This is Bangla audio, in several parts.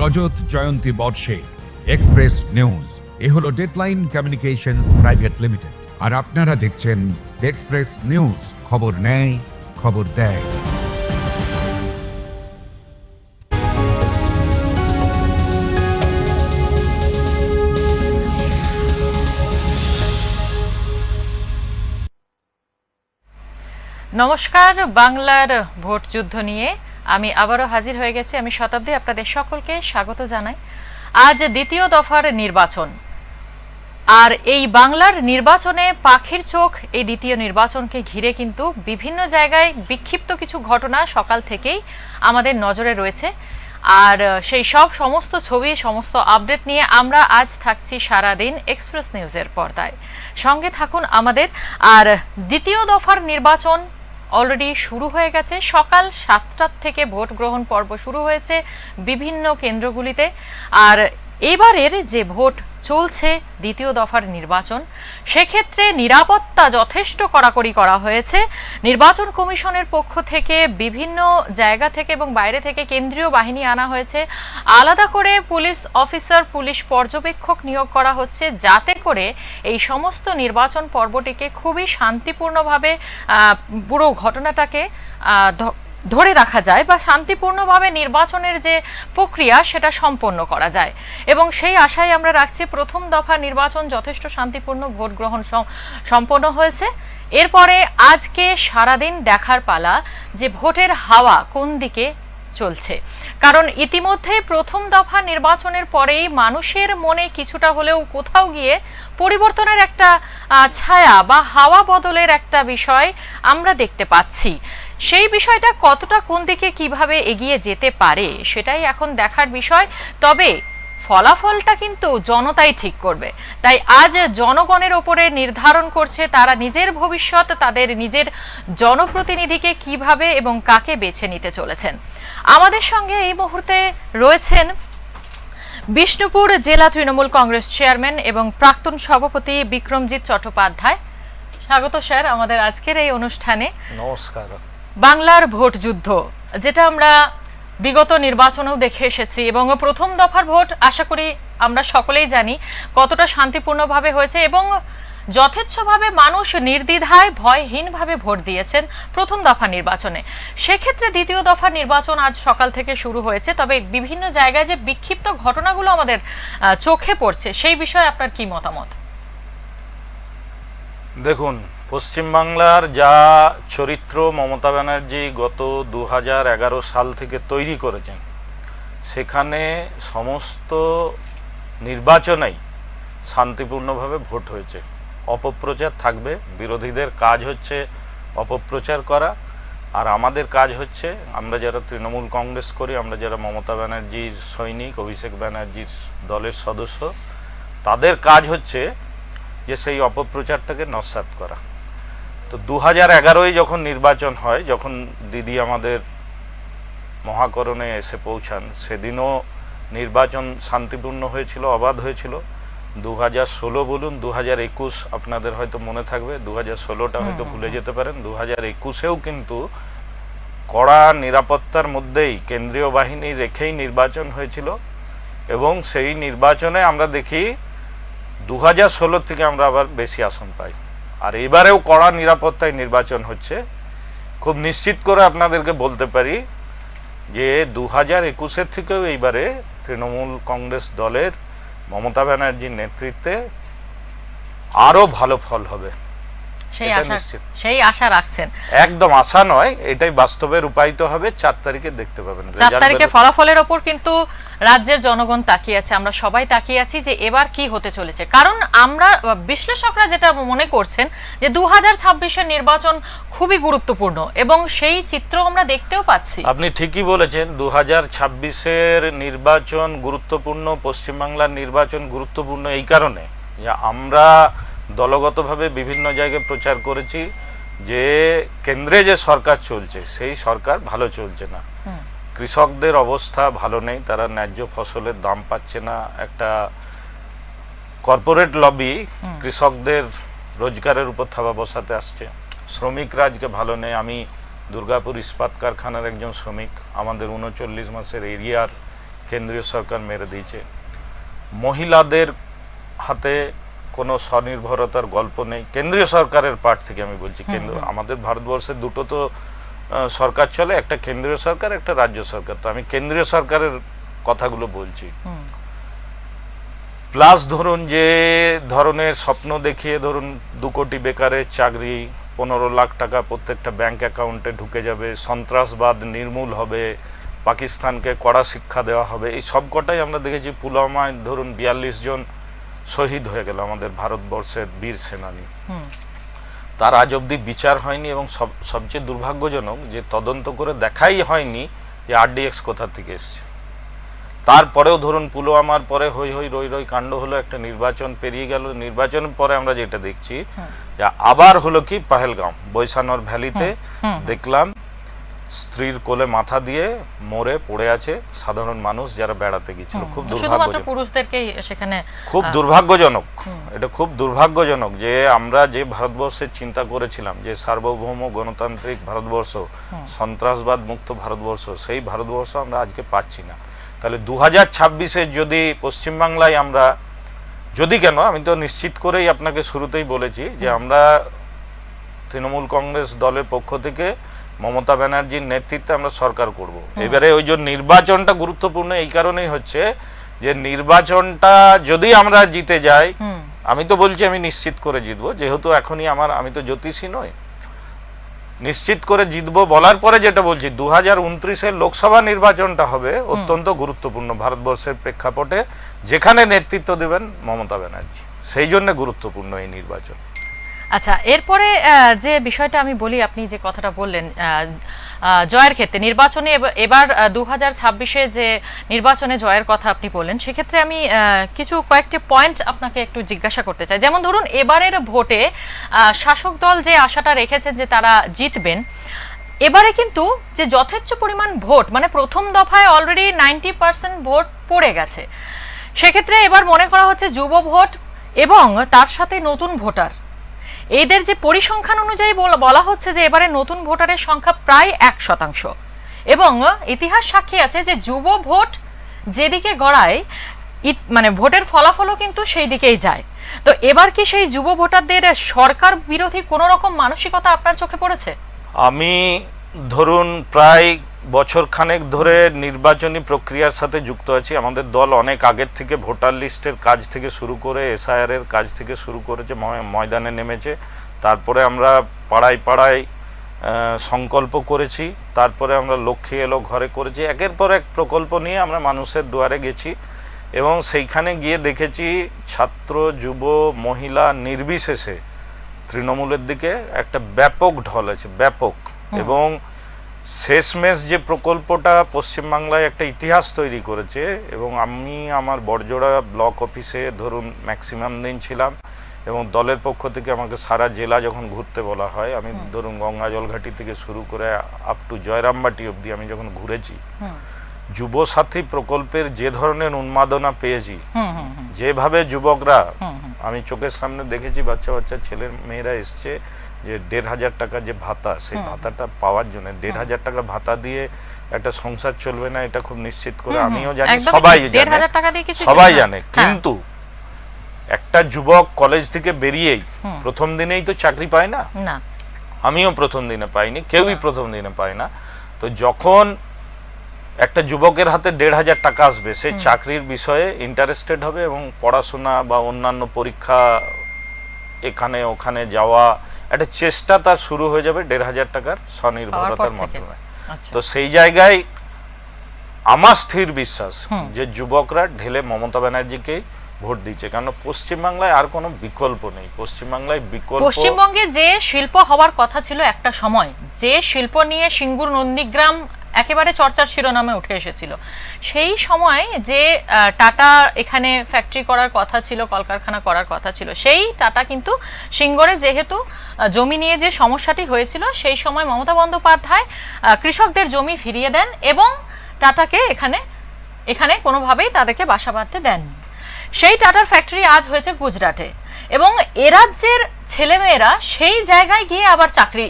রজত জয়ন্তী বর্ষে এক্সপ্রেস নিউজ এ হলো ডেডলাইন কমিউনিকেশনস প্রাইভেট লিমিটেড, আর আপনারা দেখছেন এক্সপ্রেস নিউজ, খবর নেয় খবর দেয়। নমস্কার, বাংলার ভোট যুদ্ধ নিয়ে আমি আবারও হাজির হয়ে গেছি। আমি শতাব্দী, আপনাদের সকলকে স্বাগত জানাই। আজ দ্বিতীয় দফার নির্বাচন, আর এই বাংলার নির্বাচনে পাখির চোখ এই দ্বিতীয় নির্বাচনকে ঘিরে কিন্তু বিভিন্ন জায়গায় বিক্ষিপ্ত কিছু ঘটনা সকাল থেকেই আমাদের নজরে রয়েছে। আর সেই সমস্ত ছবি, সমস্ত আপডেট নিয়ে আমরা আজ থাকছি সারাদিন এক্সপ্রেস নিউজের পর্দায়। সঙ্গে থাকুন আমাদের। আর দ্বিতীয় দফার নির্বাচন অলরেডি শুরু হয়ে গেছে। সকাল 7টার থেকে ভোট গ্রহণ পর্ব শুরু হয়েছে বিভিন্ন কেন্দ্রগুলিতে। আর এবারের যে ভোট চলছে দ্বিতীয় দফার নির্বাচন, সেক্ষেত্রে নিরাপত্তা যথেষ্ট কড়াকড়ি করা হয়েছে। নির্বাচন কমিশনের পক্ষ থেকে বিভিন্ন জায়গা থেকে এবং বাইরে থেকে কেন্দ্রীয় বাহিনী আনা হয়েছে। আলাদা করে পুলিশ অফিসার, পুলিশ পর্যবেক্ষক নিয়োগ করা হচ্ছে, যাতে করে এই সমস্ত নির্বাচন পর্বটিকে খুবই শান্তিপূর্ণভাবে পুরো ঘটনাটাকে ধরে রাখা যায় বা শান্তিপূর্ণভাবে নির্বাচনের যে প্রক্রিয়া সেটা সম্পন্ন করা যায়। এবং সেই আশায় আমরা রাখছি প্রথম দফা নির্বাচন যথেষ্ট শান্তিপূর্ণ ভোট গ্রহণ সম্পন্ন হয়েছে। এরপরে আজকে সারাদিন দেখার পালা যে ভোটের হাওয়া কোন দিকে চলছে, কারণ ইতিমধ্যে প্রথম দফা নির্বাচনের পরেই মানুষের মনে কিছুটা হলেও কোথাও গিয়ে পরিবর্তনের একটা ছায়া বা হাওয়া বদলের একটা বিষয় আমরা দেখতে পাচ্ছি। সেই বিষয়টা কতটা কোন দিকে কিভাবে এগিয়ে যেতে পারে সেটাই এখন দেখার বিষয়। তবে ফলাফলটা কিন্তু জনতাই ঠিক করবে। তাই আজ জনগণের ওপরে নির্ধারণ করছে তারা নিজের ভবিষ্যৎ, তাদের নিজের জনপ্রতিনিধিকে কিভাবে এবং কাকে বেছে নিতে চলেছেন। আমাদের সঙ্গে এই মুহূর্তে রয়েছেন বিষ্ণুপুর জেলা তৃণমূল কংগ্রেস চেয়ারম্যান এবং প্রাক্তন সভাপতি বিক্রমজিৎ চট্টোপাধ্যায়। স্বাগত স্যার আমাদের আজকের এই অনুষ্ঠানে। নমস্কার। বাংলার ভোট যুদ্ধ, যেটা আমরা বিগত নির্বাচনেও দেখে এসেছি, এবং প্রথম দফার ভোট আশা করি আমরা সকলেই জানি কতটা শান্তিপূর্ণভাবে হয়েছে এবং যথেচ্ছভাবে মানুষ নির্দ্বিধায় ভয়হীনভাবে ভোট দিয়েছেন প্রথম দফা নির্বাচনে। সেক্ষেত্রে দ্বিতীয় দফা নির্বাচন আজ সকাল থেকে শুরু হয়েছে, তবে বিভিন্ন জায়গায় যে বিক্ষিপ্ত ঘটনাগুলো আমাদের চোখে পড়ছে সেই বিষয়ে আপনার কি মতামত? দেখুন, পশ্চিমবাংলার যা চরিত্র মমতা ব্যানার্জি গত 2011 সাল থেকে তৈরি করেছেন, সেখানে সমস্ত নির্বাচনেই শান্তিপূর্ণভাবে ভোট হয়েছে। অপপ্রচার থাকবে, বিরোধীদের কাজ হচ্ছে অপপ্রচার করা, আর আমাদের কাজ হচ্ছে, আমরা যারা তৃণমূল কংগ্রেস করি, আমরা যারা মমতা ব্যানার্জির সৈনিক, অভিষেক ব্যানার্জির দলের সদস্য, তাদের কাজ হচ্ছে যে সেই অপপ্রচারটাকে নস্যাৎ করা। তো 2011-য় যখন নির্বাচন হয়, যখন দিদি আমাদের মহাকরণে এসে পৌঁছান, সেদিনও নির্বাচন শান্তিপূর্ণ হয়েছিল, অবাধ হয়েছিল। 2016 বলুন, 2021 আপনাদের হয়তো মনে থাকবে, 2016টা হয়তো ভুলে যেতে পারেন, 2021-এও কিন্তু কড়া নিরাপত্তার মধ্যেই কেন্দ্রীয় বাহিনী রেখেই নির্বাচন হয়েছিল। এবং সেই নির্বাচনে আমরা দেখি 2016 থেকে আমরা আবার বেশি আসন পাই। আর এবারেও কড়া নিরাপত্তায় নির্বাচন হচ্ছে। খুব নিশ্চিত করে আপনাদেরকে বলতে পারি যে 2021-এর থেকেও এইবারে তৃণমূল কংগ্রেস দলের মমতা ব্যানার্জির নেতৃত্বে আরো ভালো ফল হবে, সেই আশা রাখছেন। একদম আশা নয়, এটাই বাস্তবে রূপায়িত হবে। 4 তারিখে দেখতে পাবেন। 4 তারিখে ফলাফলের ওপর কিন্তু রাজ্যের জনগণ তাকিয়ে আছে, আমরা সবাই তাকিয়ে আছি যে এবার কি হতে চলেছে। কারণ আমরা বিশ্লেষকরা যেটা মনে করছেন যে 2026-এর নির্বাচন খুবই গুরুত্বপূর্ণ এবং সেই চিত্র আমরা দেখতেও পাচ্ছি। আপনি ঠিকই বলেছেন, 2026-এর নির্বাচন গুরুত্বপূর্ণ। পশ্চিমবাংলার নির্বাচন গুরুত্বপূর্ণ এই কারণে যে আমরা দলগতভাবে বিভিন্ন জায়গায় প্রচার করেছি যে কেন্দ্রে যে সরকার চলছে সেই সরকার ভালো চলছে না। কৃষকদের অবস্থা ভালো নেই, তারা ন্যায্য ফসলের দাম পাচ্ছে না। একটা কর্পোরেট লবি কৃষকদের রোজগারের উপর থাবা বসাতে আসছে। শ্রমিকরা আজকে ভালো নেই। আমি দুর্গাপুর ইস্পাত কারখানার একজন শ্রমিক। আমাদের 39 মাসের এরিয়ার কেন্দ্রীয় সরকার মেরে দিয়েছে। মহিলাদের হাতে কোনো স্বনির্ভরতার গল্প নেই, কেন্দ্রীয় সরকারের পার্ট থেকে আমি বলছি। কেন্দ্র আমাদের ভারতবর্ষে দুটো তো সরকার চলে, একটা কেন্দ্রীয় সরকার, একটা রাজ্য সরকার। তো আমি কেন্দ্রীয় সরকারের কথাগুলো বলছি। প্লাস ধরুন যে ধরনের স্বপ্ন দেখিয়ে ধরুন 2 কোটি বেকারের চাকরি, 15 লাখ টাকা প্রত্যেকটা ব্যাংক অ্যাকাউন্টে ঢুকে যাবে, সন্ত্রাসবাদ নির্মূল হবে, পাকিস্তানকে কড়া শিক্ষা দেওয়া হবে, এই সব কটাই আমরা দেখেছি। পুলওয়ামায় ধরুন 42 জন শহীদ হয়ে গেল আমাদের ভারতবর্ষের বীর সেনানী, তার আজ অবধি বিচার হয়নি। এবং সবচেয়ে দুর্ভাগ্যজনক যে তদন্ত করে দেখাই হয়নি যে RDX কোথা থেকে এসছে। তারপরেও ধরুন পুলওয়ামার পরে হই হই রই রই কাণ্ড হলো, একটা নির্বাচন পেরিয়ে গেল, নির্বাচনের পরে আমরা যেটা দেখছি যে আবার হলো কি পহেলগাঁও বৈশানর ভ্যালিতে দেখলাম স্ত্রীর কোলে মাথা দিয়ে মরে পড়ে আছে সাধারণ মানুষ যারা বেড়াতে গিয়েছিল। খুব দুর্ভাগ্যজনক, পুরুষদেরকেই সেখানে খুব দুর্ভাগ্যজনক। এটা খুব দুর্ভাগ্যজনক যে আমরা যে ভারতবর্ষের চিন্তা করেছিলাম যে সার্বভৌম গণতান্ত্রিক ভারতবর্ষ, সন্ত্রাসবাদ মুক্ত ভারতবর্ষ, সেই ভারতবর্ষ আমরা আজকে পাচ্ছি না। তাহলে 2026-এ যদি পশ্চিমবাংলায় আমরা, যদি কেন, আমি তো নিশ্চিত করেই আপনাকে শুরুতেই বলেছি যে আমরা তৃণমূল কংগ্রেস দলের পক্ষ থেকে মমতা ব্যানার্জির নেতৃত্বে আমরা সরকার করব। এবারে ওই যে নির্বাচনটা গুরুত্বপূর্ণ এই কারণেই হচ্ছে যে নির্বাচনটা যদি আমরা জিতে যাই, আমি তো বলছি আমি নিশ্চিত করে জিতবো, যেহেতু এখনই আমি তো জ্যোতিষী নই, নিশ্চিত করে জিতবো বলার পরে যেটা বলছি 2029-এর লোকসভা নির্বাচনটা হবে অত্যন্ত গুরুত্বপূর্ণ ভারতবর্ষের প্রেক্ষাপটে, যেখানে নেতৃত্ব দেবেন মমতা ব্যানার্জি, সেই জন্য গুরুত্বপূর্ণ এই নির্বাচন। আচ্ছা, এরপরে যে বিষয়টা আমি বলি, আপনি যে কথাটা বললেন জয়ের ক্ষেত্রে নির্বাচনে এবার 2026-এ যে নির্বাচনে জয়ের কথা আপনি বললেন, সেক্ষেত্রে আমি কয়েকটি পয়েন্ট আপনাকে একটু জিজ্ঞাসা করতে চাই। যেমন ধরুন এবারের ভোটে শাসক দল যে আশাটা রেখেছেন যে তারা জিতবেন, এবারে কিন্তু যে যথেচ্ছ পরিমাণ ভোট, মানে প্রথম দফায় অলরেডি 90% ভোট পড়ে গেছে, সেক্ষেত্রে এবার মনে করা হচ্ছে যুব ভোট এবং তার সাথে নতুন ভোটার, এদের যে পরিসংখ্যান অনুযায়ী বলা হচ্ছে যে এবারে নতুন ভোটারের সংখ্যা প্রায় 1% এবং ইতিহাস সাক্ষী আছে যে যুব ভোট যেদিকে গড়ায় মানে ভোটের ফলাফলও কিন্তু সেই দিকেই যায়। তো এবার কি সেই যুব ভোটারদের সরকার বিরোধী কোনো রকম মানসিকতা আপনার চোখে পড়েছে? আমি ধরুন প্রায় বছর খানেক ধরে নির্বাচনী প্রক্রিয়ার সাথে যুক্ত আছি। আমাদের দল অনেক আগের থেকে ভোটার লিস্টের কাজ থেকে শুরু করে SIR এর কাজ থেকে শুরু করেছে, ময়দানে নেমেছে। তারপরে আমরা পাড়ায় পাড়ায় সংকল্প করেছি, তারপরে আমরা লক্ষ্মী এলো ঘরে করেছি, একের পর এক প্রকল্প নিয়ে আমরা মানুষের দুয়ারে গেছি এবং সেইখানে গিয়ে দেখেছি ছাত্র, যুব, মহিলা নির্বিশেষে তৃণমূলের দিকে একটা ব্যাপক ঢল আছে, ব্যাপক। এবং শেষমেশ যে প্রকল্পটা পশ্চিমবাংলায় একটা ইতিহাস তৈরি করেছে, এবং আমি আমার বড়জোড়া ব্লক অফিসে ধরুন ম্যাক্সিমাম দিন ছিলাম এবং দলের পক্ষ থেকে আমাকে সারা জেলা যখন ঘুরতে বলা হয়, আমি ধরুন গঙ্গা জলঘাটি থেকে শুরু করে আপ টু জয়রামবাটি অবধি আমি যখন ঘুরেছি, যুব সাথী প্রকল্পের যে ধরনের উন্মাদনা পেয়েছি, যেভাবে যুবকরা, আমি চোখের সামনে দেখেছি বাচ্চা বাচ্চা ছেলে মেয়েরা এসছে যে 1,500 টাকা যে ভাতা, সেই ভাতাটা পাওয়ার জন্য 1,500 টাকা ভাতা দিয়ে একটা সংসার চলবে না, এটা খুব নিশ্চিত করে আমিও জানি, সবাই জানে। কিন্তু একটা যুবক কলেজ থেকে বেরিয়েই প্রথম দিনেই তো চাকরি পায় না, আমিও প্রথম দিনে পাইনি, কেউই প্রথম দিনে পায় না। তো যখন একটা যুবকের হাতে 1,500 টাকা আসবে, সে চাকরির বিষয়ে ইন্টারেস্টেড হবে এবং পড়াশোনা বা অন্যান্য পরীক্ষা এখানে ওখানে যাওয়া একটা চেষ্টা তার শুরু হয়ে যাবে 1,500 টাকার স্বনির্ভরতার মাধ্যমে। তো সেই জায়গায় আমার স্থির বিশ্বাস যে যুবকরা ঢেলে মমতা ব্যানার্জিকে ভোট দিচ্ছে, কারণ পশ্চিমবাংলায় আর কোনো বিকল্প নেই। পশ্চিমবঙ্গে যে শিল্প হওয়ার কথা ছিল একটা সময়, যে শিল্প নিয়ে সিঙ্গুর নন্দীগ্রাম একেবারে চর্চার শিরোনামে উঠে এসেছিল, সেই সময় যে টাটা এখানে ফ্যাক্টরি করার কথা ছিল, কলকারখানা করার কথা ছিল, সেই টাটা কিন্তু সিঙ্গুরে যেহেতু জমি নিয়ে যে সমস্যাটি হয়েছিল, সেই সময় মমতা বন্দ্যোপাধ্যায় কৃষকদের জমি ফিরিয়ে দেন এবং টাটাকে এখানে কোনোভাবেই তাদেরকে বাসা বাঁধতে দেননি। সেই টাটার ফ্যাক্টরি আজ হয়েছে গুজরাটে এবং এ রাজ্যের ছেলেমেয়েরা সেই জায়গায় গিয়ে আবার চাকরি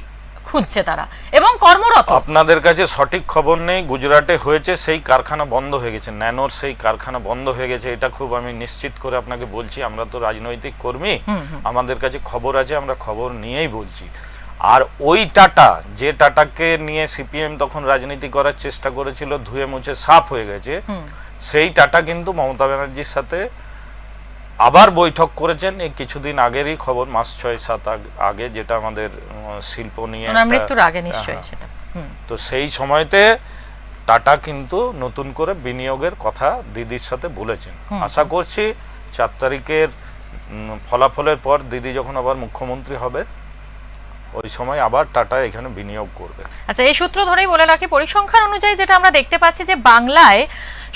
খুঁজছে তারা এবং কর্মরত। আপনাদের কাছে সঠিক খবর নেই, গুজরাটে হয়েছে, সেই কারখানা বন্ধ হয়ে গেছে, ন্যানোর সেই কারখানা বন্ধ হয়ে গেছে, এটা খুব আমি নিশ্চিত করে আপনাকে বলছি। আমরা তো রাজনৈতিক কর্মী, আমাদের কাছে খবর আছে, আমরা খবর নিয়েই বলছি। আর ওই টাটা, যে টাটাকে নিয়ে সিপিএম তখন রাজনীতি করার চেষ্টা করেছিল, ধুয়ে মুছে সাফ হয়ে গেছে, সেই টাটা কিন্তু মমতা ব্যানার্জির সাথে আবার বৈঠক করেছেন। এই কিছুদিন আগেরই খবর, মাস 6-7 আগে, যেটা আমাদের শিল্প নিয়ে মৃত্যুর আগে নিশ্চয়ই সেটা। তো সেই সময়তে টাটা কিন্তু নতুন করে বিনিয়োগের কথা দিদির সাথে বলেছেন। আশা করছি 4 তারিখের ফলাফলের পর দিদি যখন আবার মুখ্যমন্ত্রী হবে, ওই সময় আবার টাটা এখানে বিনিয়োগ করবে। আচ্ছা, এই সূত্র ধরেই বলে রাখি, পরিসংখ্যান অনুযায়ী যেটা আমরা দেখতে পাচ্ছি যে বাংলায়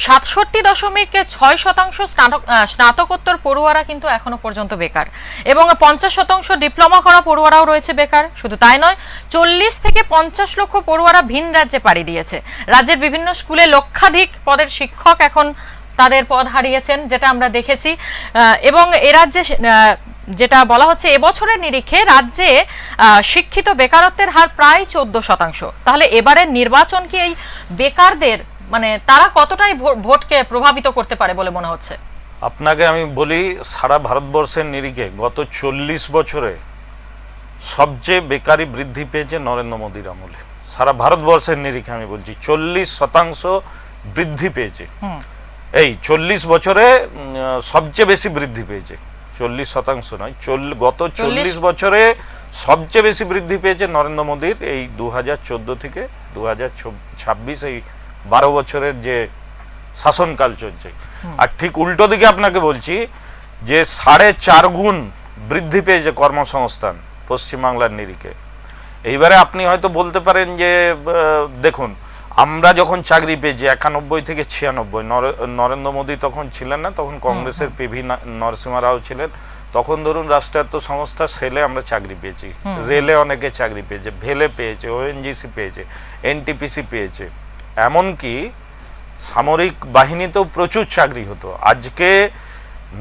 67.6% স্নাতকোত্তর পড়ুয়ারা কিন্তু এখনো পর্যন্ত বেকার, এবং 50% ডিপ্লোমা করা পড়ুয়ারাও রয়েছে বেকার। শুধু তাই নয়, 40 থেকে 50 লক্ষ পড়ুয়ারা ভিন রাজ্যে পাড়ি দিয়েছে। রাজ্যের বিভিন্ন স্কুলে লক্ষাধিক পদের শিক্ষক এখন তাদের পদ হারিয়েছেন, যেটা আমরা দেখেছি। এবং এ রাজ্যে যেটা বলা হচ্ছে, এবছরের নিরিখে রাজ্যে শিক্ষিত বেকারত্বের হার প্রায় 14%। তাহলে এবারের নির্বাচন কি এই বেকারদের, মানে তারা কতটাই ভোটকে প্রভাবিত করতে পারে বলে মনে হচ্ছে? আপনাকে আমি বলি, সারা ভারতবর্ষের নিরিখে গত 40 বছরে সবচেয়ে বেকারি বৃদ্ধি পেয়েছে নরেন্দ্র মোদীর আমলে। সারা ভারতবর্ষের নিরিখে আমি বলছি 40% বৃদ্ধি পেয়েছে। এই 40 বছরে সবচেয়ে বেশি বৃদ্ধি পেয়েছে, 40% নয়, গত 40 বছরে সবচেয়ে বেশি বৃদ্ধি পেয়েছে নরেন্দ্র মোদীর এই 2014 থেকে 2026, এই 12 বছরের যে শাসনকাল চলছে। আর ঠিক উল্টো দিকে আপনাকে বলছি যে 4.5 গুণ বৃদ্ধি পেয়েছে কর্মসংস্থান পশ্চিমবাংলার নিরিখে। এইবারে আপনি হয়তো বলতে পারেন যে দেখুন, আমরা যখন চাকরি পেয়েছি 91 থেকে 96, নরেন্দ্র মোদী তখন ছিলেন না, তখন কংগ্রেসের পিভি নরসিংহ রাও ছিলেন। তখন ধরুন রাষ্ট্রায়ত্ত সংস্থা সেলে আমরা চাকরি পেয়েছি, রেলে অনেকে চাকরি পেয়েছে, ভেলে পেয়েছে, ওএনজিসি পেয়েছে, এনটিপিসি পেয়েছে, এমনকি সামরিক বাহিনীতেও প্রচুর চাকরি হতো। আজকে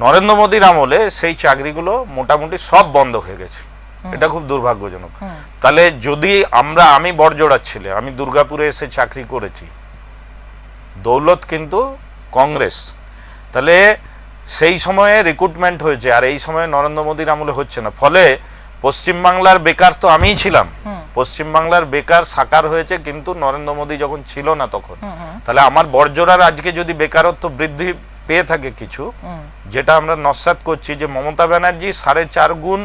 নরেন্দ্র মোদীর আমলে সেই চাকরিগুলো মোটামুটি সব বন্ধ হয়ে গেছে। এটা খুব দুর্ভাগ্যজনক। তাহলে যদি আমি বড়জোড়ার ছেলে, আমি দুর্গাপুরে এসে চাকরি করেছি, দৌলত কিন্তু কংগ্রেস, তাহলে সেই সময়ে রিক্রুটমেন্ট হয়েছে, আর এই সময়ে নরেন্দ্র মোদীর আমলে হচ্ছে না। ফলে পশ্চিমবাংলার বেকার তো আমিই ছিলাম, পশ্চিমবাংলার বেকার সাকার হয়েছে কিন্তু নরেন্দ্র মোদী যখন ছিল না তখন। তাহলে আমার বড়জোড়ার আজকে যদি বেকারত্ব বৃদ্ধি পেয়ে থাকে কিছু, যেটা আমরা নস্যাৎ করছি যে মমতা ব্যানার্জি 4.5 গুণ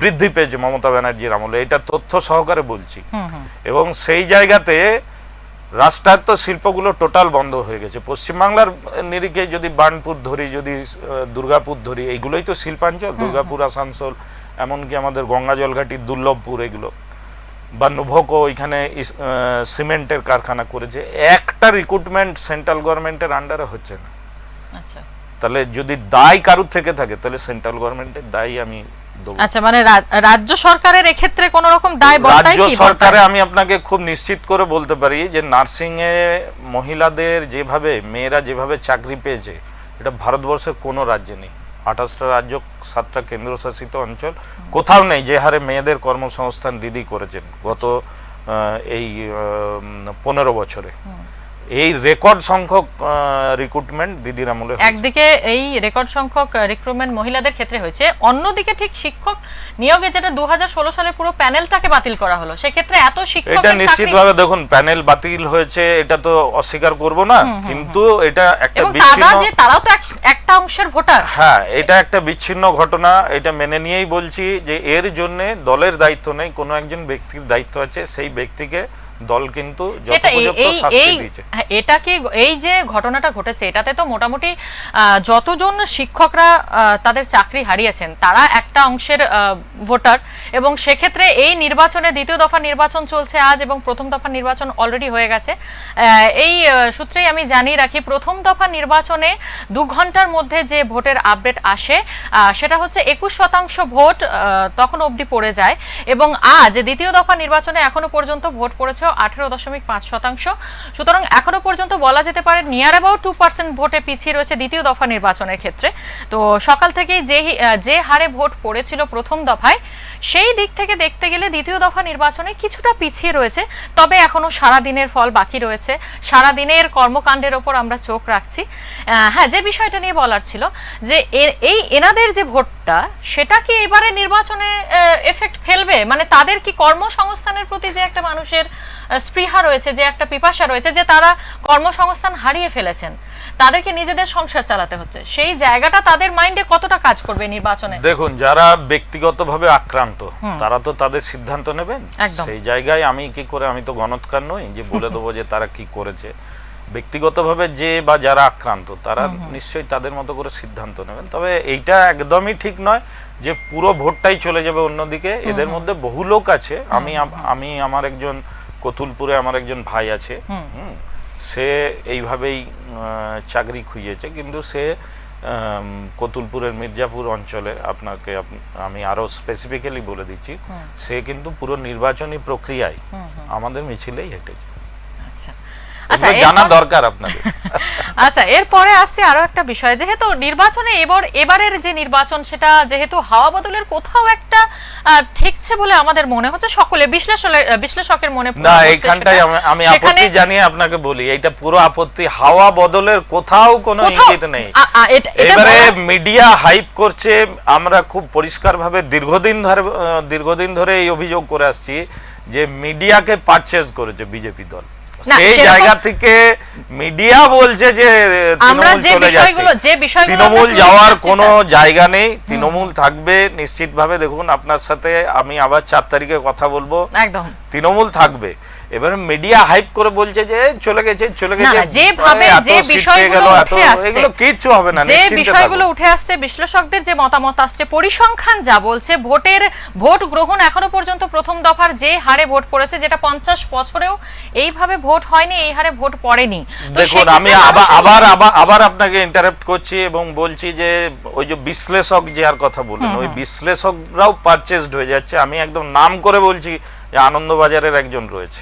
বৃদ্ধি পেয়েছে মমতা ব্যানার্জির আমলে, এটা তথ্য সহকারে বলছি। এবং সেই জায়গাতে রাষ্ট্রায়ত্ত শিল্পগুলো টোটাল বন্ধ হয়ে গেছে। পশ্চিমবাংলার নিরিখে যদি বার্নপুর ধরি, যদি দুর্গাপুর ধরি, এইগুলোই তো শিল্পাঞ্চল, দুর্গাপুর, আসানসোল, এমনকি আমাদের গঙ্গা জলঘাটি, দুর্লভপুর, এগুলো বা নুভোকো, ওইখানে সিমেন্টের কারখানা করেছে। একটা রিক্রুটমেন্ট সেন্ট্রাল গভর্নমেন্টের আন্ডারে হচ্ছে না। তাহলে যদি দায় কারুর থেকে থাকে, তাহলে সেন্ট্রাল গভর্নমেন্টের দায় আমি দেব। আচ্ছা, মানে রাজ্য সরকারের এক্ষেত্রে কোন রকম দায় বর্তায় কি? রাজ্য সরকারে আমি আপনাকে খুব নিশ্চিত করে বলতে পারি যে নার্সিং এ মহিলাদের যেভাবে, মেয়েরা যেভাবে চাকরি পেয়েছে, এটা ভারতবর্ষের কোনো রাজ্যে নেই। 28টা রাজ্য, 7টা কেন্দ্রশাসিত অঞ্চল, কোথাও নেই যে হারে মেয়েদের কর্মসংস্থান দিদি করেছেন গত এই 15 বছরে। এই রেকর্ড সংখ্যক রিক্রুটমেন্ট দিদির আমলে হয়েছে। একদিকে এই রেকর্ড সংখ্যক রিক্রুটমেন্ট মহিলাদের ক্ষেত্রে হয়েছে, অন্যদিকে ঠিক শিক্ষক নিয়োগে যেটা 2016 সালে পুরো প্যানেলটাকে বাতিল করা হলো, সেক্ষেত্রে এত শিক্ষক, এটা নিশ্চিতভাবে দেখুন প্যানেল বাতিল হয়েছে, এটা তো অস্বীকার করব না, কিন্তু এটা একটা বিচ্ছিন্ন, তারাও তো একটা অংশের ভোটার। হ্যাঁ, এটা একটা বিচ্ছিন্ন ঘটনা, এটা মেনে নিয়েই বলছি যে এর জন্য দলের দায়িত্ব নেই, কোনো একজন ব্যক্তির দায়িত্ব আছে, সেই ব্যক্তিকে দল কিন্তু যথোপযুক্ত শাস্তি দিয়েছে। এটা কি এই যে ঘটনাটা ঘটেছে, এটাতে তো মোটামুটি যতজন শিক্ষকরা তাদের চাকরি হারিয়েছেন তারা একটা অংশের ভোটার, এবং সেক্ষেত্রে এই নির্বাচনে দ্বিতীয় দফা নির্বাচন চলছে আজ, এবং প্রথম দফা নির্বাচন অলরেডি হয়ে গেছে। এই সূত্রেই আমি জানিয়ে রাখি, প্রথম দফা নির্বাচনে 2 ঘন্টার মধ্যে যে ভোটের আপডেট আসে সেটা হচ্ছে 21% ভোট তখন অবধি পড়ে যায়, এবং আজ দ্বিতীয় দফা নির্বাচনে এখনো পর্যন্ত ভোট পড়েছে 18.5%। সুতরাং এখনো পর্যন্ত বলা যেতে পারে নিয়ার অ্যাবাউট 2% ভোটে পিছিয়ে রয়েছে দ্বিতীয় দফা নির্বাচনের ক্ষেত্রে। তো সকাল থেকেই যে হারে ভোট পড়েছিল প্রথম দফায়, সেই দিক থেকে দেখতে গেলে দ্বিতীয় দফা নির্বাচনে কিছুটা পিছিয়ে রয়েছে, তবে এখনো সারা দিনের ফল বাকি রয়েছে, সারা দিনের কর্মকাণ্ডের ওপর আমরা চোখ রাখছি। হ্যাঁ, যে বিষয়টা নিয়ে বলার ছিল যে এই এনাদের যে ভোটটা সেটা কি এবারে নির্বাচনে এফেক্ট ফেলবে, মানে তাদের কি কর্মসংস্থানের প্রতি যে একটা মানুষের স্পৃহা রয়েছে, যে একটা পিপাসা রয়েছে, যে তারা কর্মসংস্থান হারিয়ে ফেলেছেন, তাদেরকে নিজেদের সংসার চালাতে হচ্ছে, সেই জায়গাটা তাদের মাইন্ডে কতটা কাজ করবে নির্বাচনে? দেখুন, যারা ব্যক্তিগতভাবে আক্রান্ত তারা তো তাদের সিদ্ধান্ত নেবেন। সেই জায়গায় আমি কি করে, আমি তো গণৎকার নই যে বলে দেবো যে তারা কি করেছে। ব্যক্তিগতভাবে যে বা যারা আক্রান্ত তারা নিশ্চয়ই তাদের মতো করে সিদ্ধান্ত নেবেন। তবে এইটা একদমই ঠিক নয় যে পুরো ভোটটাই চলে যাবে অন্যদিকে। এদের মধ্যে বহু লোক আছে, আমি আমার একজন কতুলপুরে আমার একজন ভাই আছে, সে এইভাবেই চাকরি খুঁজেছে, কিন্তু সে কতুলপুরের মির্জাপুর অঞ্চলে, আপনাকে আমি আরো স্পেসিফিক্যালি বলে দিচ্ছি, সে কিন্তু পুরো নির্বাচনী প্রক্রিয়ায় আমাদের মিছিলেই হেঁটেছে। আচ্ছা, জানা দরকার আপনাদের। আচ্ছা, এরপরে আসছে আরো একটা বিষয়, যেহেতু নির্বাচনে এবারের যে নির্বাচন সেটা যেহেতু হাওয়া বদলের কোথাও একটা ঠেকছে বলে আমাদের মনে হচ্ছে, সকলে বিশ্লেষকের মনে না, এইখানটাই আমি আপত্তি জানিয়ে আপনাকে বলি, এটা পুরো আপত্তি। হাওয়া বদলের কোথাও কোনো ইঙ্গিত নেই। এবারে মিডিয়া হাইপ করছে, আমরা খুব পরিষ্কারভাবে দীর্ঘদিন ধরে এই অভিযোগ করে আসছি যে মিডিয়াকে পারচেজ করেছে বিজেপি দল। সেই জায়গা থেকে মিডিয়া বলছে যে তৃণমূল যাওয়ার কোনো জায়গা নেই, তৃণমূল থাকবে নিশ্চিতভাবে। দেখুন, আপনার সাথে আমি আবার 4 তারিখে কথা বলবো, একদম তৃণমূল থাকবে। এবারে মিডিয়া হাইপ করে বলছে যে চলে গেছে, যেভাবে যে বিষয়গুলো এগুলো কিচ্ছু হবে না। যে বিষয়গুলো উঠে আসছে, বিশ্লেষকদের যে মতামত আসছে, পরিসংখ্যান যা বলছে, ভোট গ্রহণ এখনো পর্যন্ত প্রথম দফার যে হারে ভোট পড়েছে, যেটা 50 বছরেও এইভাবে ভোট হয়নি, এই হারে ভোট পড়েনি। দেখুন, আমি আবার আপনাকে ইন্টারাপ্ট করছি এবং বলছি যে ওই যে বিশ্লেষক যে আর কথা বললেন, ওই বিশ্লেষকরাও পারচেজড হয়ে যাচ্ছে। আমি একদম নাম করে বলছি যে আনন্দবাজারের একজন রয়েছে,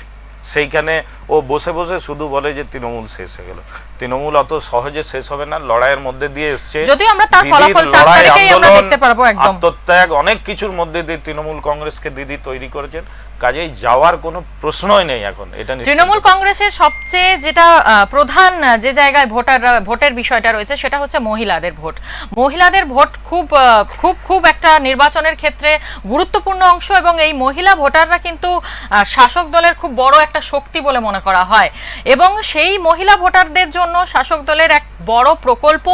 সেইখানে ও বসে বসে শুধু বলে যে তৃণমূল শেষ হয়ে গেল। তৃণমূল অত সহজে শেষ হবে না, লড়াইয়ের মধ্যে দিয়ে এসছে, যদিও আমরা তার ফলাফল 4 তারিখেই আমরা দেখতে পারবো। একদম আত্মত্যাগ, অনেক কিছুর মধ্যে দিয়ে তৃণমূল কংগ্রেসকে দিদি তৈরি করেছেন, কাজেই যাওয়ার কোনো প্রশ্নই নেই এখন। এটা তৃণমূল কংগ্রেসের সবচেয়ে যেটা প্রধান যে জায়গায় ভোটের বিষয়টা রয়েছে সেটা হচ্ছে মহিলাদের ভোট। মহিলাদের ভোট খুব খুব খুব একটা নির্বাচনের ক্ষেত্রে গুরুত্বপূর্ণ অংশ, এবং এই মহিলা ভোটাররা কিন্তু শাসক দলের খুব বড় একটা শক্তি বলে মনে করা হয়। এবং সেই মহিলা ভোটারদের জন্য শাসক দলের এক বড় প্রকল্প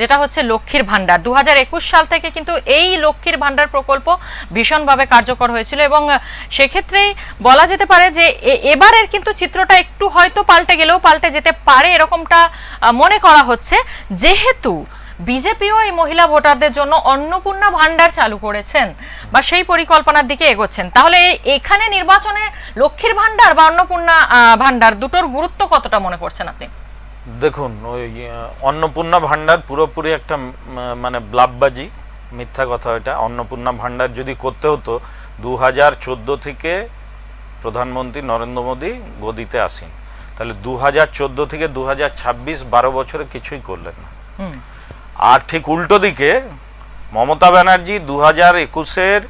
যেটা হচ্ছে লক্ষ্মীর ভান্ডার, 2021 সাল থেকে কিন্তু এই লক্ষ্মীর ভান্ডার প্রকল্প ভীষণভাবে কার্যকর হয়েছিল, এবং সেক্ষেত্রেই বলা যেতে পারে যে এবারের কিন্তু চিত্রটা একটু হয়তো পাল্টে গেলেও পাল্টে যেতে পারে এরকমটা মনে করা হচ্ছে, যেহেতু বিজেপিও এই মহিলা ভোটারদের জন্য অন্নপূর্ণা ভান্ডার চালু করেছেন বা সেই পরিকল্পনার দিকে এগোচ্ছেন। তাহলে এখানে নির্বাচনে লক্ষ্মীর ভান্ডার বা অন্নপূর্ণা ভান্ডার দুটোর গুরুত্ব কতটা মনে করছেন আপনি? দেখুন, ওই অন্নপূর্ণা ভান্ডার পুরোপুরি একটা মানে ব্লাফবাজি, মিথ্যা কথা। এটা অন্নপূর্ণা ভান্ডার যদি করতে হতো 2014 থেকে প্রধানমন্ত্রী নরেন্দ্র মোদী গদিতে আসেন, তাহলে 2014 থেকে 2026 12 বছরে কিছুই করলেন না। আর ঠিক উল্টো দিকে মমতা ব্যানার্জি 2021-এর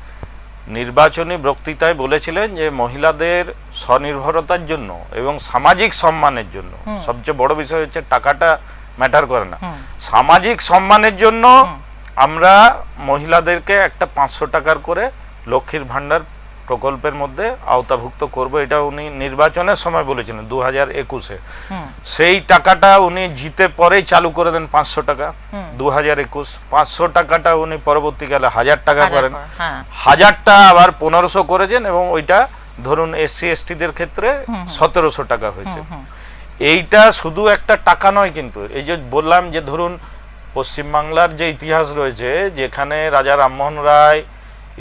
নির্বাচনী বক্তৃতায় বলেছিলেন যে মহিলাদের স্বনির্ভরতার জন্য এবং সামাজিক সম্মানের জন্য, সবচেয়ে বড় বিষয় হচ্ছে টাকাটা ম্যাটার করে না, সামাজিক সম্মানের জন্য আমরা মহিলাদেরকে একটা 500 টাকার করে লক্ষ্মীর ভান্ডার প্রকল্পের মধ্যে আওতাভুক্ত করব। এটা উনি নির্বাচনের সময় বলেছিলেন 2021-এ। সেই টাকাটা উনি জিতে পরেই চালু করে দেন 500 টাকা 2021। 500 টাকাটা উনি পরবর্তীকালে 1000 টাকা করেন, 1000টা আবার 1500 করেছেন, এবং ওইটা ধরুন SC ST-দের ক্ষেত্রে 1700 টাকা হয়েছে। এইটা শুধু একটা টাকা নয়, কিন্তু এই যে বললাম যে ধরুন পশ্চিমবাংলার যে ইতিহাস রয়েছে, যেখানে রাজা রামমোহন রায়,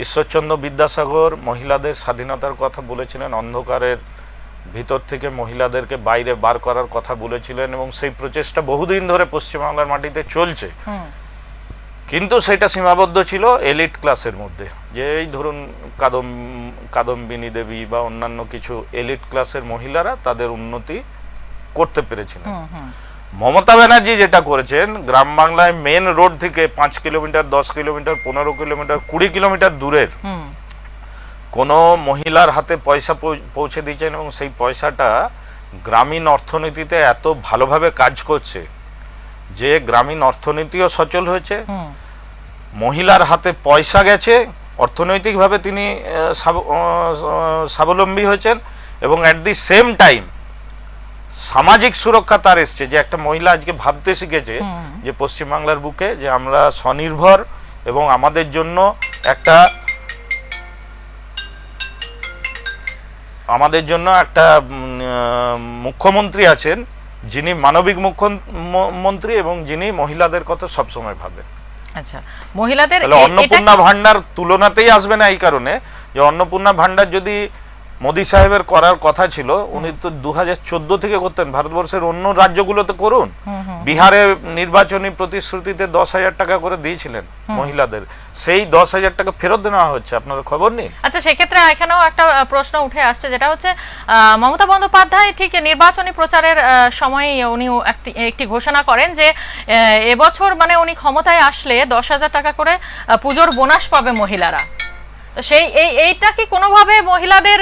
ঈশ্বরচন্দ্র বিদ্যাসাগর মহিলাদের স্বাধীনতার কথা বলেছিলেন, অন্ধকারের ভিতর থেকে মহিলাদেরকে বাইরে বার করার কথা বলেছিলেন, এবং সেই প্রচেষ্টা বহুদিন ধরে পশ্চিমবাংলার মাটিতে চলছে, কিন্তু সেটা সীমাবদ্ধ ছিল এলিট ক্লাসের মধ্যে। যে এই ধরুন কাদম্বিনী দেবী বা অন্যান্য কিছু এলিট ক্লাসের মহিলারা তাদের উন্নতি করতে পেরেছিলেন। মমতা ব্যানার্জি যেটা করেছেন, গ্রাম বাংলায় মেন রোড থেকে 5 কিলোমিটার, 10 কিলোমিটার, 15 কিলোমিটার, 20 কিলোমিটার দূরের কোনো মহিলার হাতে পয়সা পৌঁছে দিয়েছেন এবং সেই পয়সাটা গ্রামীণ অর্থনীতিতে এত ভালোভাবে কাজ করছে যে গ্রামীণ অর্থনীতিও সচল হয়েছে, মহিলার হাতে পয়সা গেছে, অর্থনৈতিকভাবে তিনি স্বাবলম্বী হয়েছেন এবং অ্যাট দি সেম টাইম সামাজিক সুরক্ষা তার এসছে, যে একটা মহিলা আজকে ভাবতে শিখেছে যে পশ্চিমবাংলার বুকে যে আমরা স্বনির্ভর এবং আমাদের জন্য একটা মুখ্যমন্ত্রী আছেন যিনি মানবিক মুখ্যমন্ত্রী এবং যিনি মহিলাদের কথা সবসময় ভাবেন। আচ্ছা, মহিলাদের অন্নপূর্ণা ভান্ডার তুলনাতেই আসবে না এই কারণে যে অন্নপূর্ণা ভান্ডার যদি মোদী সাহেবের করার কথা ছিল, উনি তো 2014 থেকে করতেন, ভারতবর্ষের অন্য রাজ্যগুলোতে করুন। বিহারে নির্বাচনী প্রতিশ্রুতিতে 10,000 টাকা করে দিয়েছিলেন মহিলাদের, সেই 10,000 টাকা ফেরত দেওয়া হচ্ছে, আপনার খবর নেই? আচ্ছা, সেক্ষেত্রে এখানেও একটা প্রশ্ন উঠে আসছে, যেটা হচ্ছে মমতা বন্দ্যোপাধ্যায় ঠিক নির্বাচনী প্রচারের সময় উনি একটি ঘোষণা করেন যে এবছর মানে উনি ক্ষমতায় আসলে 10,000 টাকা করে পুজোর বোনাস পাবে মহিলারা। সেই এইটা কি কোনোভাবে মহিলাদের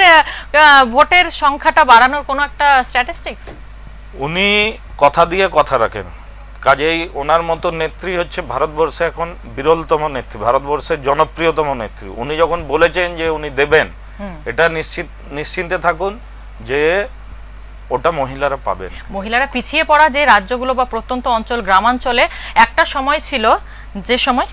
ভোটের সংখ্যাটা বাড়ানোর কোনো একটা স্ট্যাটিস্টিক্স? উনি কথা দিয়ে কথা রাখেন, কাজেই ওনার মতো নেত্রী হচ্ছে ভারতবর্ষে এখন বিরলতম নেত্রী, ভারতবর্ষের জনপ্রিয়তম নেত্রী। উনি যখন বলেছেন যে উনি দেবেন, এটা নিশ্চিন্তে থাকুন যে ওটা মহিলারা পাবেন। মহিলারা পিছিয়ে পড়া যে রাজ্যগুলো বা প্রত্যন্ত অঞ্চল, গ্রামাঞ্চলে একটা সময় ছিল যে সময়।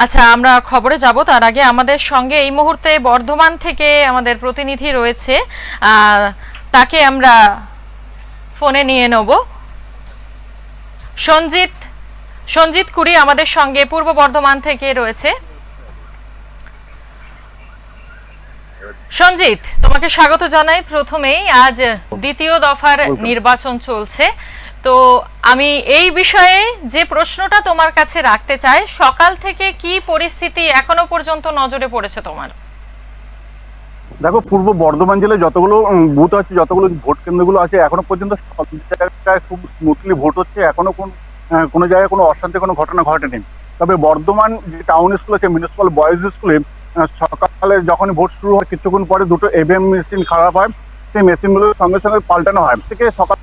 আচ্ছা, আমরা খবরে যাব, তার আগে আমাদের সঙ্গে এই মুহূর্তে বর্ধমান থেকে আমাদের প্রতিনিধি রয়েছে, তাকে আমরা ফোনে নিয়ে নেব। সঞ্জিত কুড়ি আমাদের সঙ্গে পূর্ব বর্ধমান থেকে রয়েছে। সঞ্জিত, তোমাকে স্বাগত জানাই। প্রথমেই আজ দ্বিতীয় দফার নির্বাচন চলছে, তো আমি এই বিষয়ে যে প্রশ্নটা তোমার কাছে রাখতে চাই, সকাল থেকে কি পরিস্থিতি এখনো পর্যন্ত নজরে পড়েছে তোমার? দেখো, পূর্ব বর্ধমান জেলায় যতগুলো বুথ আছে, যতগুলো ভোট কেন্দ্রগুলো আছে, এখনো পর্যন্ত সব জায়গায় খুব স্মুথলি ভোট হচ্ছে। এখনো কোনো জায়গায় কোনো অশান্তি কোনো ঘটনা ঘটেনি। তবে বর্ধমান যে টাউন স্কুল আছে, মিউনিসিপাল বয়েজ স্কুলে সকালে যখনই ভোট শুরু হয় কিছুক্ষণ পরে দুটো EVM মেশিন খারাপ হয়, সেই মেশিনগুলো সঙ্গে সঙ্গে পাল্টানো হয়। থেকে সকাল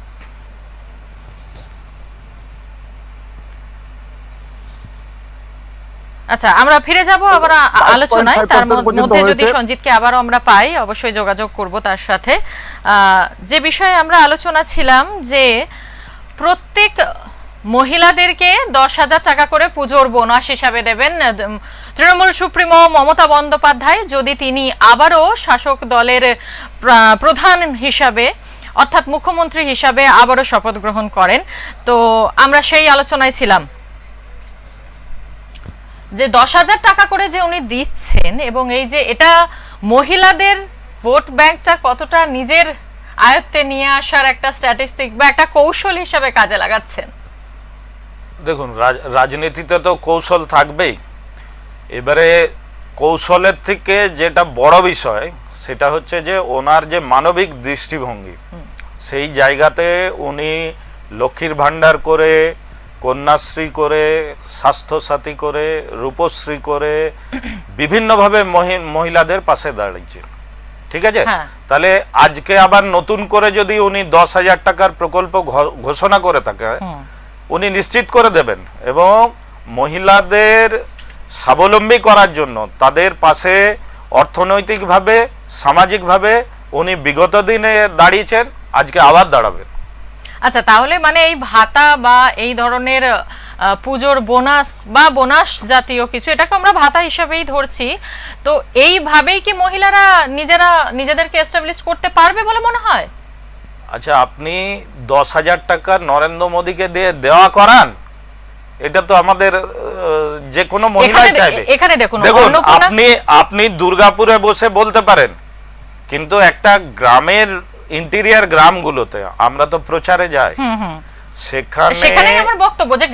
আচ্ছা, আমরা ফিরে যাব আবার আলোচনায়। তার মধ্যে যদি সঞ্জিতকে আবারও আমরা পাই, অবশ্যই যোগাযোগ করব তার সাথে। যে বিষয়ে আমরা আলোচনা ছিলাম যে প্রত্যেক মহিলাদেরকে 10,000 টাকা করে পুজোর বোনাস হিসাবে দেবেন তৃণমূল সুপ্রিমো মমতা বন্দ্যোপাধ্যায়, যদি তিনি আবারও শাসক দলের প্রধান হিসাবে অর্থাৎ মুখ্যমন্ত্রী হিসাবে আবারও শপথ গ্রহণ করেন। তো আমরা সেই আলোচনায় ছিলাম যে 10,000 টাকা করে যে উনি দিচ্ছেন এবং এই যে এটা মহিলাদের ভোট ব্যাংকটা কতটা নিজের আয়ত্তে নিয়ে আসার একটা স্ট্যাটিস্টিক বা একটা কৌশল হিসাবে কাজে লাগাচ্ছেন। দেখুন, রাজনীতিতে তো কৌশল থাকবেই। এবারে কৌশলের থেকে যেটা বড় বিষয় সেটা হচ্ছে যে ওনার যে মানবিক দৃষ্টিভঙ্গি, সেই জায়গাতে উনি লক্ষ্মীর ভাণ্ডার করে, কন্যাশ্রী করে, স্বাস্থ্যসাথী করে, রূপশ্রী করে বিভিন্নভাবে মহিলাদের পাশে দাঁড়িয়েছে। ঠিক আছে, তাহলে আজকে আবার নতুন করে যদি উনি 10,000 টাকার প্রকল্প ঘোষণা করে থাকে, উনি নিশ্চিত করে দেবেন এবং মহিলাদের স্বাবলম্বী করার জন্য তাদের পাশে অর্থনৈতিকভাবে, সামাজিকভাবে উনি বিগত দিনে দাঁড়িয়েছেন, আজকে আবার দাঁড়াবেন। আচ্ছা, তাহলে মানে এই ভাতা বা এই ধরনের পুজোর বোনাস বা বোনাস জাতীয় কিছু, এটাকে আমরা ভাতা হিসেবেই ধরছি, তো এইভাবেই কি মহিলারা নিজেদেরকে এস্টাবলিশ করতে পারবে বলে মনে হয়? আচ্ছা, আপনি 10,000 টাকা নরেন্দ্র মোদীকে দিয়ে দেওয়া করান, এটা তো আমাদের যে কোনো মহিলা চাইবে। এখানে দেখুন, আপনি দুর্গাপুরে বসে বলতে পারেন, কিন্তু একটা গ্রামের ইন্টেরিয়ার গ্রামগুলোতে আমরা তো প্রচারে যাই, সেখানে আমার বক্তব্য যে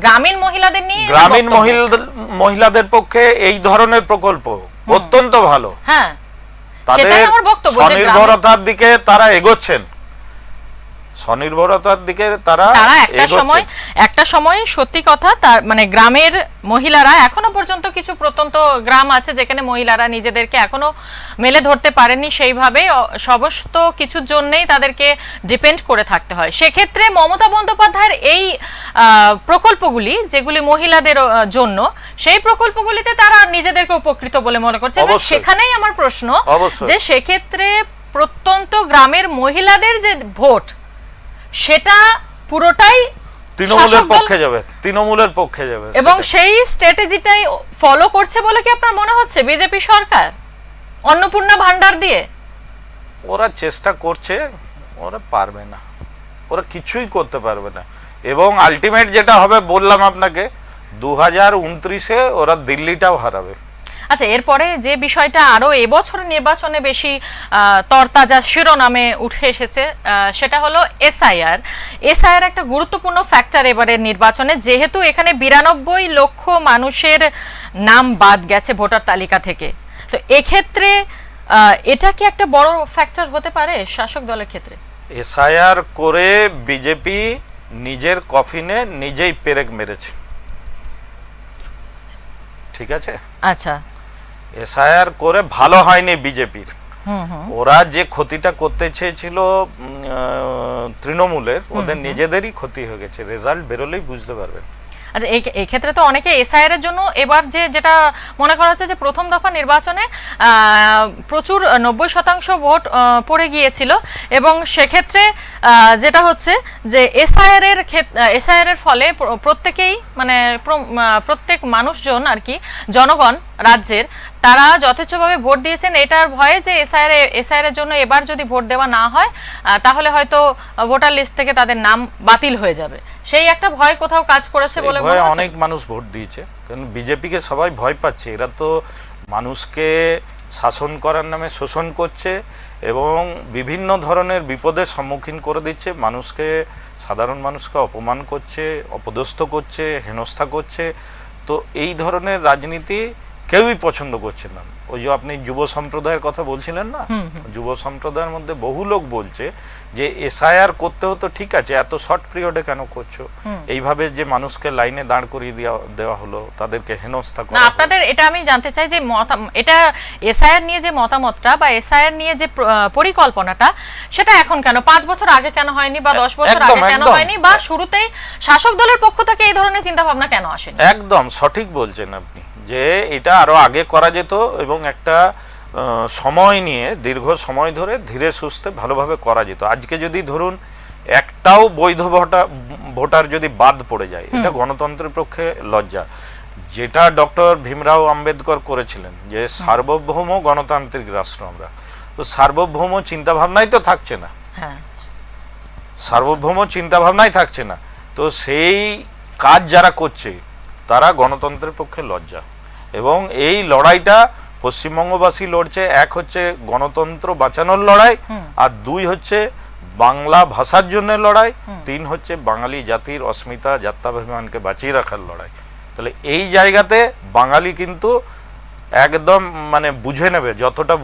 গ্রামীণ মহিলাদের নিয়ে, গ্রামীণ মহিলাদের পক্ষে এই ধরনের প্রকল্প অত্যন্ত ভালো। হ্যাঁ, তাদের স্বনির্ভরতার দিকে তারা এগোচ্ছেন। স্বনির্ভরতার দিকে তারা একটা সময় সত্যি কথা, তার মানে গ্রামের মহিলারা এখনো পর্যন্ত কিছু প্রত্যন্ত গ্রাম আছে যেখানে মহিলারা নিজেদেরকে এখনো মেলে ধরতে পারেননি সেইভাবে, সমস্ত কিছুর জন্যই তাদেরকে ডিপেন্ড করে থাকতে হয়। সেক্ষেত্রে মমতা বন্দ্যোপাধ্যায়ের এই প্রকল্পগুলি যেগুলি মহিলাদের জন্য, সেই প্রকল্পগুলিতে তারা নিজেদেরকে উপকৃত বলে মনে করছে। সেখানেই আমার প্রশ্ন যে সেক্ষেত্রে প্রত্যন্ত গ্রামের মহিলাদের যে ভোট সেটা পুরোটাই তৃণমূলের পক্ষে যাবে এবং সেই স্ট্র্যাটেজিটাই ফলো করছে বলে কি আপনার মনে হচ্ছে বিজেপি সরকার অন্নপূর্ণা ভান্ডার দিয়ে? ওরা চেষ্টা করছে, ওরা পারবে না, ওরা কিছুই করতে পারবে না। এবং আলটিমেট যেটা হবে বললাম আপনাকে, 2029-এ ওরা দিল্লিটাও হারাবে। আচ্ছা, এরপরে যে বিষয়টা আরো এবছরের নির্বাচনে বেশি তরতাজা শিরোনামে উঠে এসেছে সেটা হলো এসআইআর একটা গুরুত্বপূর্ণ ফ্যাক্টর এবারের নির্বাচনে, যেহেতু এখানে 92 লক্ষ মানুষের নাম বাদ গেছে ভোটার তালিকা থেকে। তো এক্ষেত্রে এটা কি একটা বড় ফ্যাক্টর হতে পারে শাসক দলের ক্ষেত্রে? এসআইআর করে বিজেপি নিজের কফিনে নিজেই পেরেক মেরেছে, ঠিক আছে? আচ্ছা, এসআইআর করে ভালো হয়নি বিজেপির। ওরা যে ক্ষতিটা করতে চেয়েছিল তৃণমূলের, ওদের নিজেদেরই ক্ষতি হয়ে গেছে। রেজাল্ট বেরোলেই বুঝতে পারবেন। আচ্ছা, এই ক্ষেত্রে তো অনেকে এসআইআর এর জন্য এবার যেটা মনে করা হচ্ছে যে প্রথম দফা নির্বাচনে প্রচুর 90% ভোট পড়ে গিয়েছিল, এবং সেক্ষেত্রে যেটা হচ্ছে যে এসআইআর এর ফলে প্রত্যেকেই মানে প্রত্যেক মানুষজন আর কি, জনগণ রাজ্যের, তারা যথেচ্ছভাবে ভোট দিয়েছেন এটার ভয়ে যে এসআইআর এর জন্য এবার যদি ভোট দেওয়া না হয় তাহলে হয়তো ভোটার লিস্ট থেকে তাদের নাম বাতিল হয়ে যাবে, সেই একটা ভয় কোথাও কাজ করেছে বলে মনে হচ্ছে। অনেক মানুষ ভোট দিয়েছে, কারণ বিজেপিকে সবাই ভয় পাচ্ছে। এরা তো মানুষকে শাসন করার নামে শোষণ করছে এবং বিভিন্ন ধরনের বিপদের সম্মুখীন করে দিচ্ছে, মানুষকে, সাধারণ মানুষকে অপমান করছে, অপদস্থ করছে, হেনস্থা করছে। তো এই ধরনের রাজনীতি কেউই পছন্দ করছে না। ওই যে আপনি যুব সম্প্রদায়ের কথা বলছিলেন না, যুব সম্প্রদায়ের মধ্যে বহু লোক বলছে যে এসআইআর করতে হতো, ঠিক আছে, এত শর্ট পিরিয়ডে কেন করছো? এইভাবে যে মানুষকে লাইনে দাঁড় করিয়ে দেওয়া হলো, তাদেরকে হেনস্থা করা। না, আপনাদের এটা আমি জানতে চাই যে এটা এসআইআর নিয়ে যে মতামতটা বা এসআইআর নিয়ে যে পরিকল্পনাটা, সেটা এখন কেন 5 বছর আগে কেন হয়নি বা 10 বছর আগে কেন হয়নি, বা শুরুতেই শাসক দলের পক্ষ থেকে এই ধরনের চিন্তা ভাবনা কেন আসেনি? একদম সঠিক বলছেন আপনি যে এটা আরো আগে করা যেত এবং একটা সময় নিয়ে, দীর্ঘ সময় ধরে ধীরে সুস্থে ভালোভাবে করা যেত। আজকে যদি ধরুন একটাও বৈধ ভোটার যদি বাদ পড়ে যায়, এটা গণতন্ত্রের পক্ষে লজ্জা। যেটা ডক্টর ভীমরাও আম্বেদকর করেছিলেন যে সার্বভৌম গণতান্ত্রিক রাষ্ট্র আমরা, তো সার্বভৌম চিন্তাভাবনাই তো থাকছে না, সার্বভৌম চিন্তাভাবনাই থাকছে না। তো সেই কাজ যারা করছে তারা গণতন্ত্রের পক্ষে লজ্জা। এবং এই লড়াইটা পশ্চিমবঙ্গবাসী লড়ছে, এক হচ্ছে গণতন্ত্র বাঁচানোর লড়াই, আর 2 হচ্ছে বাংলা ভাষার জন্য লড়াই, 3 হচ্ছে বাঙালি জাতির অস্মিতা, জাত্যাভিমানকে বাঁচিয়ে রাখার লড়াই। তাহলে এই জায়গাতে বাঙালি কিন্তু একদম মানে বুঝে নেবে, যতটা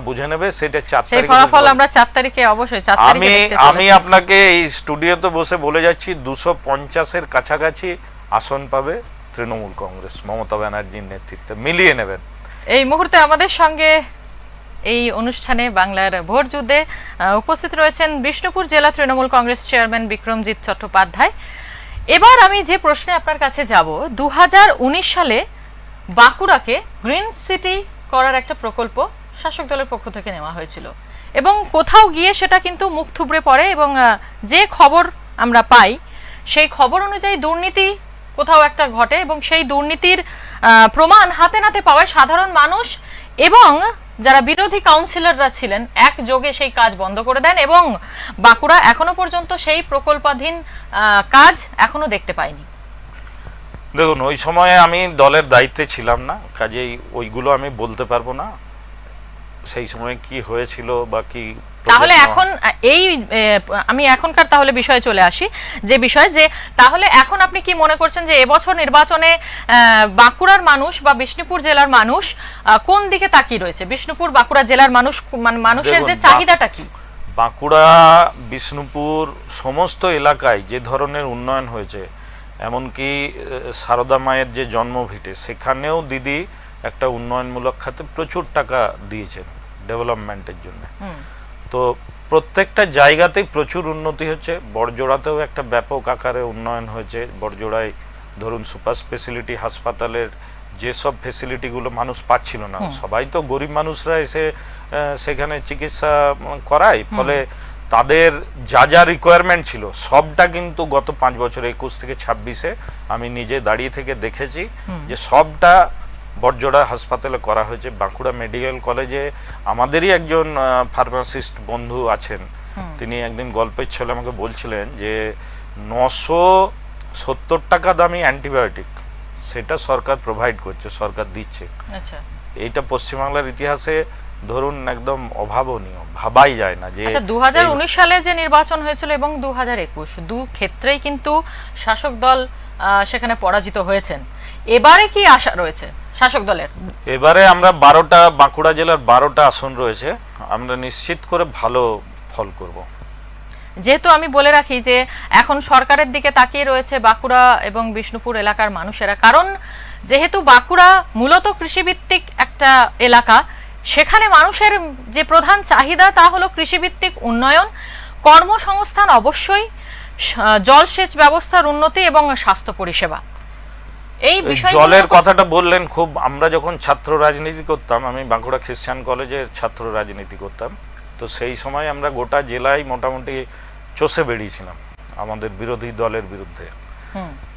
বুঝে নেবে সেটা 4 তারিখে ফলাফল আমরা 4 তারিখে অবশ্যই 4 তারিখে আমি আপনাকে এই স্টুডিওতে বসে বলে যাচ্ছি 250-এর কাছাকাছি আসন পাবে তৃণমূল কংগ্রেস মমতা ব্যানার্জির নেতৃত্বে, মিলিয়ে নেবেন। এই মুহূর্তে আমাদের সঙ্গে এই অনুষ্ঠানে বাংলার ভোট যুদ্ধে উপস্থিত রয়েছেন বিষ্ণুপুর জেলা তৃণমূল কংগ্রেস চেয়ারম্যান বিক্রমজিৎ চট্টোপাধ্যায়। এবার আমি যে প্রশ্নে আপনার কাছে যাব, 2019 সালে বাঁকুড়াকে গ্রিন সিটি করার একটা প্রকল্প শাসক দলের পক্ষ থেকে নেওয়া হয়েছিল, এবং কোথাও গিয়ে সেটা কিন্তু মুখ থুবড়ে পড়ে, এবং যে খবর আমরা পাই সেই খবর অনুযায়ী দুর্নীতি কোথাও একটা ঘটে, এবং সেই দুর্নীতির প্রমাণ হাতে নাতে পাওয়ায় সাধারণ মানুষ এবং যারা বিরোধী কাউন্সিলররা ছিলেন একযোগে সেই কাজ বন্ধ করে দেন, এবং বাঁকুড়া এখনো পর্যন্ত সেই প্রকল্পাধীন কাজ এখনো দেখতে পাইনি। দেখুন, ওই সময়ে আমি দলের দায়িত্বে ছিলাম না, কাজেই ওইগুলো আমি বলতে পারবো না সেই সময় কি হয়েছিল বা কি। তাহলে এখন আমি এখনকার তাহলে বিষয়ে চলে আসি, যে বিষয় যে তাহলে এখন আপনি কি মনে করছেন যে এবছর নির্বাচনে বাঁকুড়ার মানুষ বা বিষ্ণুপুর জেলার মানুষ কোন দিকে তাকিয়ে রয়েছে? বিষ্ণুপুর বাঁকুড়া জেলার মানুষের যে চাহিদাটা কি? বাঁকুড়া বিষ্ণুপুর সমস্ত এলাকায় যে ধরনের উন্নয়ন হয়েছে, এমনকি সারদা মায়ের যে জন্মভিটে সেখানেও দিদি একটা উন্নয়নমূলক খাতে প্রচুর টাকা দিয়েছেন ডেভেলপমেন্টের জন্য। তো প্রত্যেকটা জায়গাতেই প্রচুর উন্নতি হচ্ছে। বড়জোড়াতেও একটা ব্যাপক আকারে উন্নয়ন হয়েছে। বড়জোড়ায় ধরুন সুপার স্পেশালিটি হাসপাতালের যেসব ফেসিলিটিগুলো মানুষ পাচ্ছিল না, সবাই তো গরিব মানুষরা এসে সেখানে চিকিৎসা করায়, ফলে তাদের যা যা রিকোয়ারমেন্ট ছিল সবটা কিন্তু গত 5 বছর 21 থেকে 26-এ আমি নিজে দাঁড়িয়ে থেকে দেখেছি যে সবটা বড়জোড়া হাসপাতালে করা হয়েছে। বাঁকুড়া মেডিকেল কলেজে আমাদেরই একজন ফার্মাসিস্ট বন্ধু আছেন, তিনি একদিন গল্পের ছলে আমাকে বলছিলেন যে 970 টাকা দামি অ্যান্টিবায়োটিক সেটা সরকার প্রোভাইড করছে, সরকার দিচ্ছে। আচ্ছা, এইটা পশ্চিমবাংলার ইতিহাসে ধরুন একদম অভাবনীয়, ভাবাই যায় না। যে 2019 সালে যে নির্বাচন হয়েছিল এবং 2021 দু ক্ষেত্রেই কিন্তু শাসক দল সেখানে পরাজিত হয়েছেন। এবারে কি আশা রয়েছে শাসক দলের? এবারে আমরা 12টা, বাঁকুড়া জেলার 12টা আসন রয়েছে, আমরা নিশ্চিত করে ভালো ফল করব। যেহেতু আমি বলে রাখি যে এখন সরকারের দিকে তাকিয়ে রয়েছে বাঁকুড়া এবং বিষ্ণুপুর এলাকার মানুষেরা, কারণ যেহেতু বাঁকুড়া মূলত কৃষিভিত্তিক একটা এলাকা, সেখানে মানুষের যে প্রধান চাহিদা তা হলো কৃষিভিত্তিক উন্নয়ন, কর্মসংস্থান অবশ্যই, জলসেচ ব্যবস্থার উন্নতি এবং স্বাস্থ্য পরিষেবা। এই জলের কথাটা বললেন খুব, আমরা যখন ছাত্র রাজনীতি করতাম, আমি বাঁকুড়া খ্রিস্টান কলেজের ছাত্র রাজনীতি করতাম, তো সেই সময় আমরা গোটা জেলায় মোটামুটি চষে বেরিয়েছিলাম আমাদের বিরোধী দলের বিরুদ্ধে।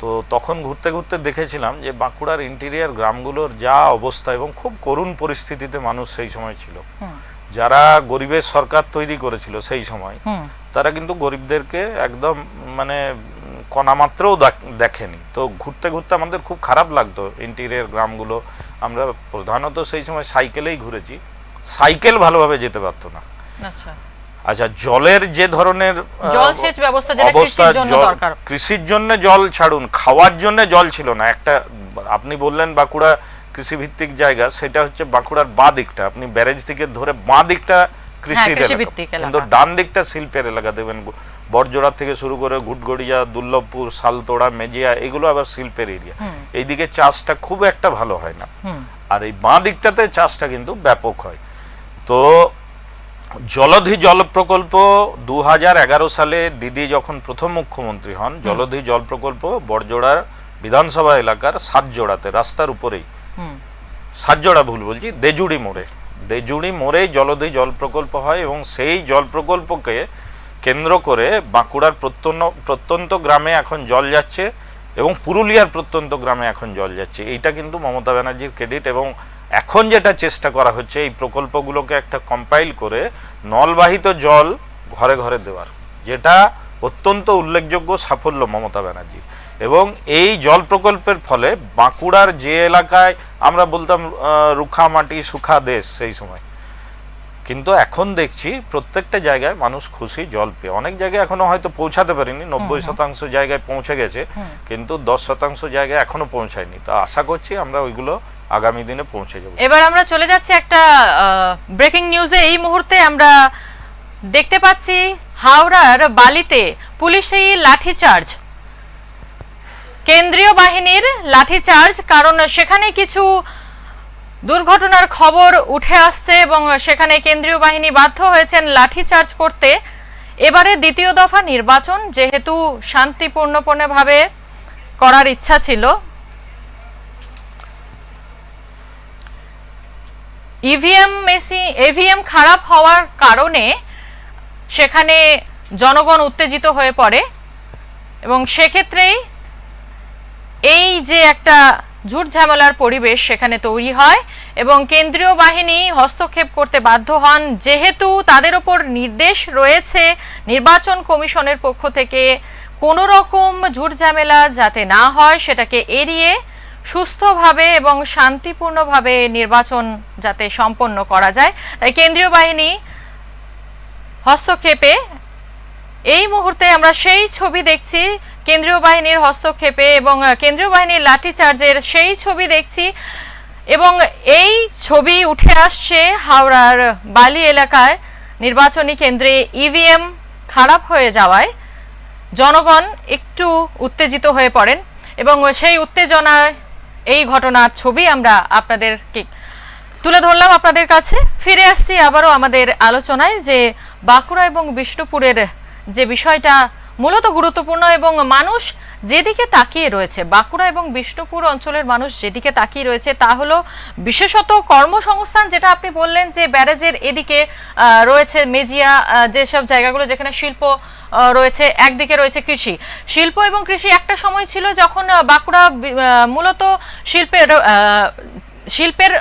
তো তখন ঘুরতে ঘুরতে দেখেছিলাম যে বাঁকুড়ার ইন্টেরিয়ার গ্রামগুলোর যা অবস্থা, এবং খুব করুণ পরিস্থিতিতে মানুষ সেই সময় ছিল। যারা গরিবের সরকার তৈরি করেছিল সেই সময়, তারা কিন্তু গরিবদেরকে একদম মানে কণামাত্রও দেখেনি। তো ঘুরতে ঘুরতে আমাদের খুব খারাপ লাগতো ইন্টেরিয়ার গ্রামগুলো। আমরা প্রধানত সেই সময় সাইকেলেই ঘুরেছি, সাইকেল ভালোভাবে যেতে পারতো না। আচ্ছা, জলের যে ধরনের জলসেচ ব্যবস্থা, কৃষির জন্য জল ছাড়ুন, খাওয়ার জন্য জল ছিল না। একটা আপনি বললেন বাঁকুড়া কৃষিভিত্তিক জায়গা, সেটা হচ্ছে বাঁকুড়ার বাঁ দিকটা, আপনি ব্যারেজ থেকে ধরে বাঁ দিকটা কৃষির এলাকা, কিন্তু ডান দিকটা শিল্পের এলাকা। দেবেন বড়জোড়া থেকে শুরু করে ঘুটগড়িয়া, দুর্লভপুর, শালতোড়া, মেজিয়া, এগুলো আবার শিল্পের এরিয়া। এইদিকে চাষটা খুব একটা ভালো হয় না, আর এই বাঁ দিকটাতে চাষটা কিন্তু ব্যাপক হয়। তো জলধি জল প্রকল্প 2011 সালে দিদি যখন প্রথম মুখ্যমন্ত্রী হন, জলধি জল প্রকল্প বড়জোড়ার বিধানসভা এলাকার সাতজোড়াতে, রাস্তার উপরেই, সাতজোড়া ভুল বলছি, দেজুড়ি মোড়ে জলধি জল প্রকল্প হয়, এবং সেই জল প্রকল্পকে কেন্দ্র করে বাঁকুড়ার প্রত্যন্ত গ্রামে এখন জল যাচ্ছে, এবং পুরুলিয়ার প্রত্যন্ত গ্রামে এখন জল যাচ্ছে। এইটা কিন্তু মমতা ব্যানার্জির ক্রেডিট। এবং এখন যেটা চেষ্টা করা হচ্ছে এই প্রকল্পগুলোকে একটা কম্পাইল করে নলবাহিত জল ঘরে ঘরে দেওয়ার, যেটা অত্যন্ত উল্লেখযোগ্য সাফল্য মমতা ব্যানার্জি। এবং এই জল প্রকল্পের ফলে বাঁকুড়ার যে এলাকায় আমরা বলতাম রুখা মাটি সুখা দেশ সেই সময়, কিন্তু এখন দেখছি প্রত্যেকটা জায়গায় মানুষ খুশি জল পেয়ে। অনেক জায়গায় এখনো হয়তো পৌঁছাতে পারিনি, 90% জায়গায় পৌঁছে গেছে, কিন্তু 10% জায়গায় এখনো পৌঁছায়নি। তো আশা করছি আমরা ওইগুলো আগামী দিনে পৌঁছে যাব। এবার আমরা চলে যাচ্ছি একটা ব্রেকিং নিউজে। এই মুহূর্তে আমরা দেখতে পাচ্ছি হাওড়ার বালিতে পুলিশের লাঠিচার্জ, কেন্দ্রীয় বাহিনীর লাঠিচার্জ, কারণ সেখানে কিছু দুর্ঘটনার খবর উঠে আসছে এবং সেখানে কেন্দ্রীয় বাহিনী বাধ্য হয়েছেন লাঠিচার্জ করতে। এবারে দ্বিতীয় দফা নির্বাচন যেহেতু শান্তিপূর্ণভাবে করার ইচ্ছা ছিল, ইভিএম খারাপ হওয়ার কারণে সেখানে জনগণ উত্তেজিত হয়ে পড়ে, এবং সেক্ষেত্রেই এই যে একটা ঝুট ঝামেলার পরিবেশ সেখানে তৈরি হয়, এবং কেন্দ্রীয় বাহিনী হস্তক্ষেপ করতে বাধ্য হন, যেহেতু তাদের ওপর নির্দেশ রয়েছে নির্বাচন কমিশনের পক্ষ থেকে কোনো রকম ঝুট ঝামেলা যাতে না হয়, সেটাকে এড়িয়ে সুস্থভাবে এবং শান্তিপূর্ণভাবে নির্বাচন যাতে সম্পন্ন করা যায়, তাই কেন্দ্রীয় বাহিনী হস্তক্ষেপে এই মুহূর্তে আমরা সেই ছবি দেখছি, কেন্দ্রীয় বাহিনীর হস্তক্ষেপে এবং কেন্দ্রীয় বাহিনীর লাঠিচার্জের সেই ছবি দেখছি। এবং এই ছবি উঠে আসছে হাওড়ার বালি এলাকায়, নির্বাচনী কেন্দ্রে ইভিএম খারাপ হয়ে যাওয়ায় জনগণ একটু উত্তেজিত হয়ে পড়েন এবং সেই উত্তেজনায় এই ঘটনার ছবি আমরা আপনাদেরকে তুলে ধরলাম আপনাদের কাছে। ফিরে আসছি আবারও আমাদের আলোচনায় যে বাঁকুড়া এবং বিষ্ণুপুরের যে বিষয়টা মূলত গুরুত্বপূর্ণ এবং মানুষ যেদিকে তাকিয়ে রয়েছে, বাঁকুড়া এবং বিষ্ণুপুর অঞ্চলের মানুষ যেদিকে তাকিয়ে রয়েছে তা হলো বিশেষত কর্মসংস্থান, যেটা আপনি বললেন যে ব্যারেজের এদিকে রয়েছে মেজিয়া, যেসব জায়গাগুলো যেখানে শিল্প রয়েছে, একদিকে রয়েছে কৃষি। শিল্প এবং কৃষি একটা সময় ছিল যখন বাঁকুড়া মূলত শিল্পের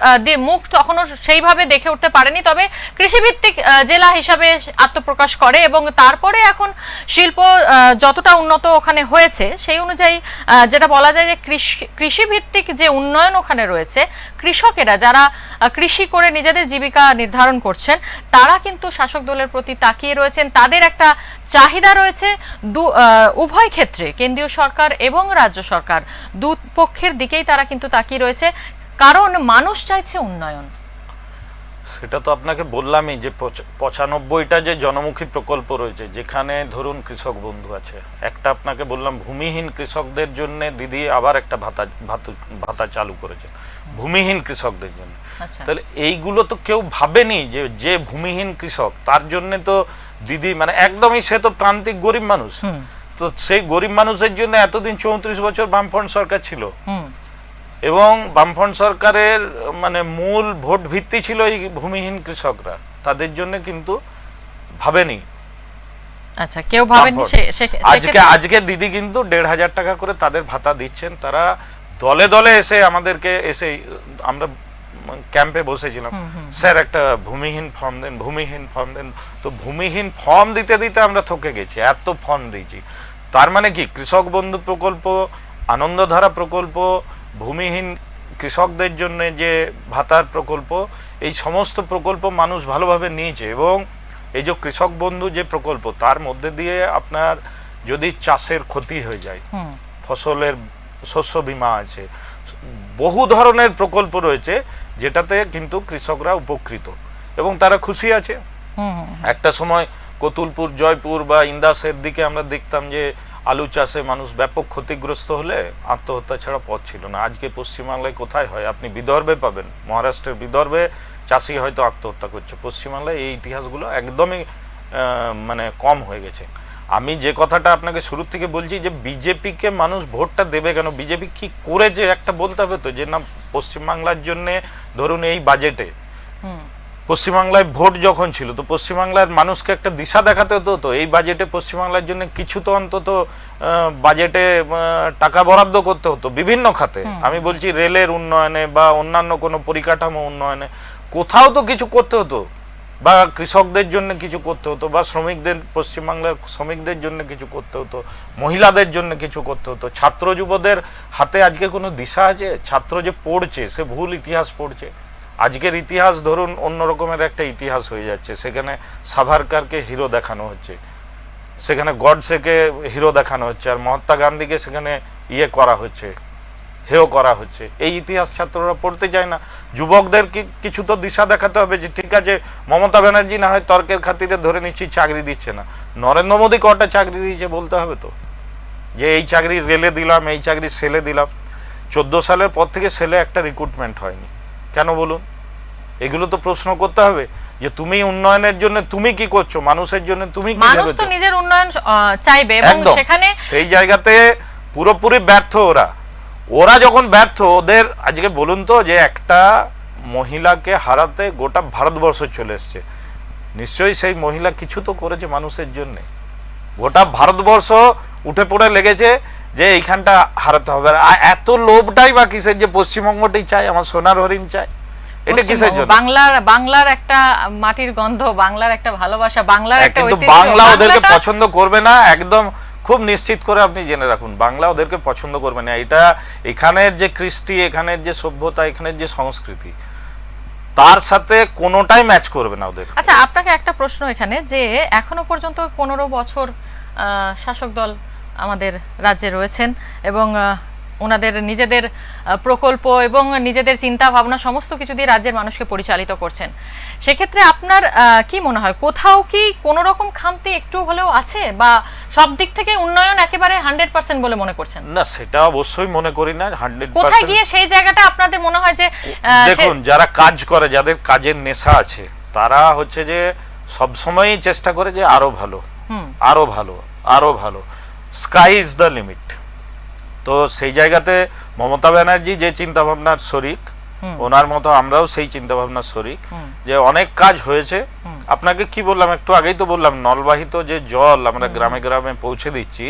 মুখ তখনও সেইভাবে দেখে উঠতে পারেনি, তবে কৃষিভিত্তিক জেলা হিসাবে আত্মপ্রকাশ করে এবং তারপরে এখন শিল্প যতটা উন্নত ওখানে হয়েছে সেই অনুযায়ী যেটা বলা যায় যে কৃষিভিত্তিক যে উন্নয়ন ওখানে রয়েছে, কৃষকেরা যারা কৃষি করে নিজেদের জীবিকা নির্ধারণ করছেন তারা কিন্তু শাসক দলের প্রতি তাকিয়ে রয়েছেন। তাদের একটা চাহিদা রয়েছে উভয় ক্ষেত্রে, কেন্দ্রীয় সরকার এবং রাজ্য সরকার দুপক্ষের দিকেই তারা কিন্তু তাকিয়ে রয়েছে, কারণ মানুষ চাইছে উন্নয়ন। সেটা তো আপনাকে বললামই যে 95টা যে জনমুখী প্রকল্প রয়েছে, যেখানে ধরুন কৃষক বন্ধু আছে, একটা আপনাকে বললাম ভূমিহীন কৃষকদের জন্য দিদি আবার একটা ভাতা চালু করেছে ভূমিহীন কৃষকদের জন্য। তাহলে এইগুলো তো কেউ ভাবেনি যে যে ভূমিহীন কৃষক তার জন্য তো দিদি মানে একদমই, সে তো প্রান্তিক গরিব মানুষ, তো সেই গরিব মানুষের জন্য এতদিন 34 বছর বামফ্রন্ট সরকার ছিল এবং বামফ্রন্ট সরকারের মানে মূল ভোট ভিত্তি ছিল এই ভূমিহীন কৃষকরা, তাদের জন্য কিন্তু ভাবেনি। আচ্ছা, কেউ ভাবেনি। আজকে দিদি কিন্তু 1,500 টাকা করে তাদের ভাতা দিচ্ছেন। তারা দলে দলে এসে আমাদেরকে এসে, আমরা ক্যাম্পে বসেছিলাম, স্যার একটা ভূমিহীন ফর্ম দেন, ভূমিহীন ফর্ম দেন। তো ভূমিহীন ফর্ম দিতে দিতে আমরা থকে গেছি, এত ফর্ম দিয়েছি। তার মানে কি, কৃষক বন্ধু প্রকল্প, আনন্দধারা প্রকল্প, ভূমিহীন কৃষকদের জন্য যে ভাতার প্রকল্প, এই সমস্ত প্রকল্প মানুষ ভালোভাবে নিয়েছে। এবং এই যে কৃষক বন্ধু যে প্রকল্প, তার মধ্যে দিয়ে আপনার যদি চাষের ক্ষতি হয়ে যায়, ফসলের শস্য বীমা আছে, বহু ধরনের প্রকল্প রয়েছে যেটাতে কিন্তু কৃষকরা উপকৃত এবং তারা খুশি আছে। একটা সময় কতুলপুর, জয়পুর বা ইন্দাসের দিকে আমরা দেখতাম যে আলু চাষে মানুষ ব্যাপক ক্ষতিগ্রস্ত হলে আত্মহত্যা ছাড়া পথ ছিল না। আজকে পশ্চিমবাংলায় কোথায় হয়? আপনি বিদর্ভে পাবেন, মহারাষ্ট্রের বিদর্ভে চাষি হয়তো আত্মহত্যা করছে। পশ্চিমবাংলায় এই ইতিহাসগুলো একদমই মানে কম হয়ে গেছে। আমি যে কথাটা আপনাকে শুরু থেকে বলছি যে বিজেপিকে মানুষ ভোটটা দেবে কেন, বিজেপি কি করেছে একটা বলতে হবে তো, যে না পশ্চিমবাংলার জন্য ধরুন এই বাজেটে পশ্চিমবাংলায় ভোট যখন ছিল তো পশ্চিমবাংলার মানুষকে একটা দিশা দেখাতে হতো, তো এই বাজেটে পশ্চিমবাংলার জন্য কিছু তো অন্তত বাজেটে টাকা বরাদ্দ করতে হতো বিভিন্ন খাতে। আমি বলছি রেলের উন্নয়নে বা অন্যান্য কোনো পরিকাঠামো উন্নয়নে কোথাও তো কিছু করতে হতো, বা কৃষকদের জন্য কিছু করতে হতো, বা শ্রমিকদের, পশ্চিমবাংলার শ্রমিকদের জন্য কিছু করতে হতো, মহিলাদের জন্য কিছু করতে হতো। ছাত্র যুবদের হাতে আজকে কোনো দিশা আছে? ছাত্র যে পড়ছে সে ভুল ইতিহাস পড়ছে। আজকের ইতিহাস ধরুন অন্য রকমের একটা ইতিহাস হয়ে যাচ্ছে। সেখানে সাভারকারকে হিরো দেখানো হচ্ছে, সেখানে গডসেকে হিরো দেখানো হচ্ছে, আর মহাত্মা গান্ধীকে সেখানে ইয়ে করা হচ্ছে, হেয় করা হচ্ছে। এই ইতিহাস ছাত্ররা পড়তে চায় না। যুবকদের কিছু তো দিশা দেখাতে হবে যে ঠিক আছে, মমতা ব্যানার্জি না হয় তর্কের খাতিরে ধরে নিচ্ছি চাকরি দিচ্ছে না, নরেন্দ্র মোদী কটা চাকরি দিয়েছে বলতে হবে তো, যে এই চাকরি রেলে দিলাম, এই চাকরি সেলে দিলাম। 14 সালের পর থেকে সেলে একটা রিক্রুটমেন্ট হয়নি কেন বলুন? এগুলো তো প্রশ্ন করতে হবে যে তুমি উন্নয়নের জন্য তুমি কি করছো, মানুষের জন্য তুমি কি ভেবেছো? মানুষ তো নিজের উন্নয়ন চাইবে এবং সেখানে সেই জায়গাতে পুরোপুরি ব্যর্থ ওরা যখন ব্যর্থ, ওদের আজকে বলুন তো যে একটা মহিলাকে হারাতে গোটা ভারতবর্ষ চলে এসছে, নিশ্চয়ই সেই মহিলা কিছু তো করেছে মানুষের জন্য। গোটা ভারতবর্ষ উঠে পড়ে লেগেছে যে এইখানটা হারাতে হবে। আর এত লোভটাই বা কিসের যে পশ্চিমবঙ্গটাই চাই, আমার সোনার হরিণ চাই, এটা কিসের জন্য? বাংলার একটা মাটির গন্ধ, বাংলার একটা ভালোবাসা, বাংলার একটা ঐতিহ্য। বাংলা ওদেরকে পছন্দ করবে না, একদম খুব নিশ্চিত করে আপনি জেনে রাখুন, বাংলা ওদেরকে পছন্দ করবে না। এটা এখানের যে কৃষ্টি, এখানের যে সভ্যতা, এখানের যে সংস্কৃতি, তার সাথে কোনোটাই ম্যাচ করবে না ওদের। আচ্ছা, আপনাকে একটা প্রশ্ন এখানে, যে এখনো পর্যন্ত 15 বছর শাসক দল আমাদের রাজ্যে রয়েছেন এবং ওনাদের নিজেদের প্রকল্প এবং নিজেদের চিন্তা ভাবনা সমস্ত কিছু দিয়ে রাজ্যের মানুষকে পরিচালিত করছেন। সেক্ষেত্রে আপনার কি মনে হয়, কোথাও কি কোনো রকম খামতি একটু হলেও আছে, বা সব দিক থেকে উন্নয়ন একেবারে 100% বলে মনে করছেন? না, সেটা অবশ্যই মনে করি না 100%। কোথায় গিয়ে সেই জায়গাটা আপনাদের মনে হয় যে দেখুন, যারা কাজ করে, যাদের কাজের নেশা আছে, তারা হচ্ছে যে সবসময়ই চেষ্টা করে যে আরো ভালো, আরো ভালো, আরো ভালো, স্কাই ইজ দ্য লিমিট। তো সেই জায়গাতে মমতা ব্যানার্জি যে চিন্তা ভাবনার শরিক, ওনার মতো আমরাও সেই চিন্তা ভাবনার শরিক, যে অনেক কাজ হয়েছে। আপনাকে কি বললাম, একটু আগেই তো বললাম, নলবাহিত যে জল আমরা গ্রামে গ্রামে পৌঁছে দিচ্ছি,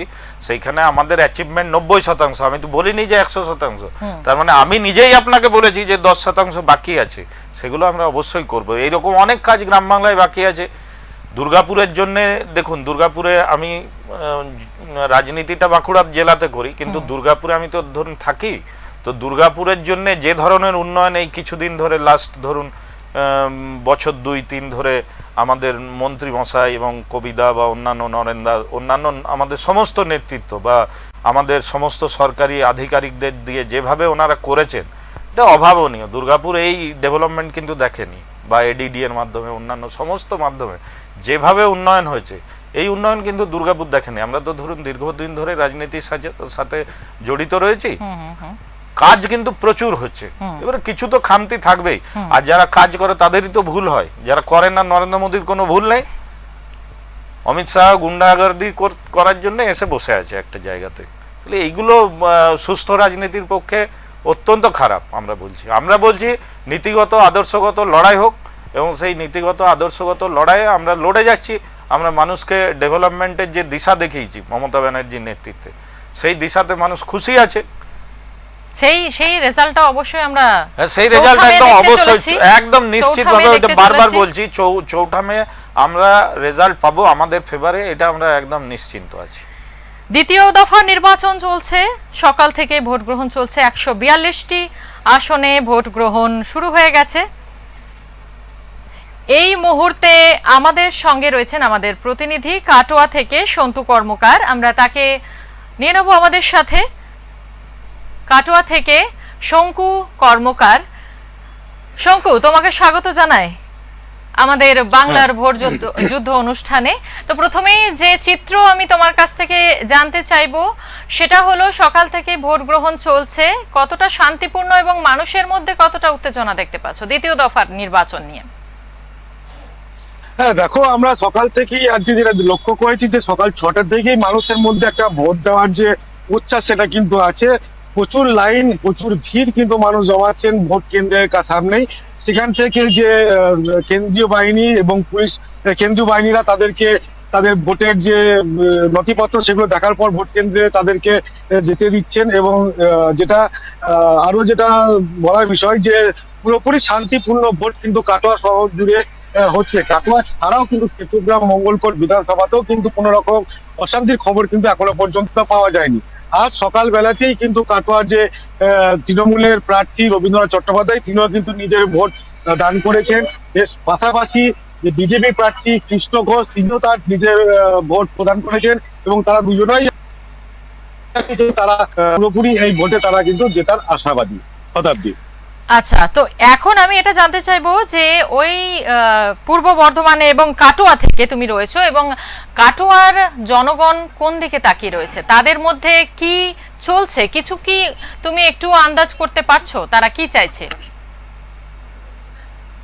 সেইখানে আমাদের অ্যাচিভমেন্ট 90%। আমি তো বলিনি যে 100%। তার মানে আমি নিজেই আপনাকে বলেছি যে 10% বাকি আছে, সেগুলো আমরা অবশ্যই করব। এইরকম অনেক কাজ গ্রাম বাংলায় বাকি আছে। দুর্গাপুরের জন্য দেখুন, দুর্গাপুরে আমি রাজনীতিটা বাঁকুড়া জেলাতে করি, কিন্তু দুর্গাপুরে আমি তো ধরুন থাকি। তো দুর্গাপুরের জন্য যে ধরনের উন্নয়ন এই কিছুদিন ধরে, লাস্ট ধরুন বছর 2-3 ধরে আমাদের মন্ত্রী মশাই এবং কবিদা বা অন্যান্য নরেন্দা, অন্যান্য আমাদের সমস্ত নেতৃত্ব বা আমাদের সমস্ত সরকারি আধিকারিকদের দিয়ে যেভাবে ওনারা করেছেন, এটা অভাবনীয়। দুর্গাপুর এই ডেভেলপমেন্ট কিন্তু দেখেনি, বা এডিডি এর মাধ্যমে, অন্যান্য সমস্ত মাধ্যমে যেভাবে উন্নয়ন হয়েছে, এই উন্নয়ন কিন্তু দুর্গাপুর দেখেনি। আমরা তো ধরুন দীর্ঘদিন ধরে রাজনীতির সাথে জড়িত রয়েছি, কাজ কিন্তু প্রচুর হচ্ছে। এবারে কিছু তো খামতি থাকবেই, আর যারা কাজ করে তাদেরই তো ভুল হয়, যারা করেন না। নরেন্দ্র মোদীর কোনো ভুল নেই, অমিত শাহ গুন্ডাগর্দি করার জন্য এসে বসে আছে একটা জায়গাতে। তাহলে এইগুলো সুস্থ রাজনীতির পক্ষে অত্যন্ত খারাপ। আমরা বলছি নীতিগত আদর্শগত লড়াই হোক, এবং সেই নীতিগত আদর্শগত লড়াইয়ে আমরা লড়ে যাচ্ছি। আমরা মানুষকে ডেভেলপমেন্টের যে দিশা দেখিয়েছি মমতা ব্যানার্জির নেতৃত্বে, সেই দিশাতে মানুষ খুশি আছে। সেই রেজাল্টটা অবশ্যই আমরা, সেই রেজাল্ট একদম অবশ্যই, একদম নিশ্চিতভাবে, ওটা বারবার বলছি, চৌঠা মে আমরা রেজাল্ট পাবো আমাদের ফেভারে, এটা আমরা একদম নিশ্চিন্ত আছি। দ্বিতীয় দফা নির্বাচন চলছে, সকাল থেকে ভোট গ্রহণ চলছে। 142টি আসনে ভোট গ্রহণ শুরু হয়ে গেছে। এই মুহূর্তে আমাদের সঙ্গে রয়েছেন আমাদের প্রতিনিধি কাটোয়া থেকে সন্তু কর্মকার। আমরা তাকে নিয়ে নেব আমাদের সাথে। কাটোয়া থেকে শঙ্কু কর্মকার। শঙ্কু, তোমাকে স্বাগত জানাই আমাদের বাংলার ভোট যুদ্ধ অনুষ্ঠানে। তো প্রথমেই যে চিত্র আমি তোমার কাছ থেকে জানতে চাইবো, সেটা হলো সকাল থেকে ভোট গ্রহণ চলছে, কতটা শান্তিপূর্ণ এবং মানুষের মধ্যে কতটা উত্তেজনা দেখতে পাচ্ছ দ্বিতীয় দফার নির্বাচন নিয়ে? হ্যাঁ, দেখো, আমরা সকাল থেকেই আর কি যেটা লক্ষ্য করেছি, যে সকাল 6টা থেকেই মানুষের মধ্যে একটা ভোট দেওয়ার যে উচ্ছ্বাস, সেটা কিন্তু আছে। প্রচুর লাইন, প্রচুর ভিড় কিন্তু মানুষ জমাচ্ছেন ভোট কেন্দ্রের সামনেই। সেখান থেকে যে কেন্দ্রীয় বাহিনী এবং পুলিশ, কেন্দ্রীয় বাহিনীরা তাদের ভোটের যে নথিপত্র, সেগুলো দেখার পর ভোট কেন্দ্রে তাদেরকে যেতে দিচ্ছেন। এবং যেটা বলার বিষয়, যে পুরোপুরি শান্তিপূর্ণ ভোট কিন্তু কাটোয়া শহর জুড়ে হচ্ছে। কাটোয়া ছাড়াও কিন্তু চট্টগ্রাম মঙ্গলকোট বিধানসভাতেও কিন্তু কোনো রকম অশান্তির খবর কিন্তু এখনো পর্যন্ত পাওয়া যায়নি। আজ সকালবেলাতেই কিন্তু কাটোয়ার যে তৃণমূলের প্রার্থী রবীন্দ্রনাথ চট্টোপাধ্যায়, তিনিও কিন্তু নিজের ভোট দান করেছেন। এর পাশাপাশি যে বিজেপি প্রার্থী কৃষ্ণ ঘোষ, তিনিও তার নিজের ভোট প্রদান করেছেন, এবং তারা দুজনেই পুরোপুরি এই ভোটে তারা কিন্তু জেতার আশাবাদী শতাব্দী। আচ্ছা, তো এখন আমি এটা জানতে চাইবো যে ওই পূর্ব বর্ধমানে এবং কাটোয়া থেকে তুমি রয়েছো, এবং কাটোয়ার জনগণ কোন দিকে তাকিয়ে রয়েছে, তাদের মধ্যে কি চলছে, কিছু কি তুমি একটু আন্দাজ করতে পারছো তারা কি চাইছে?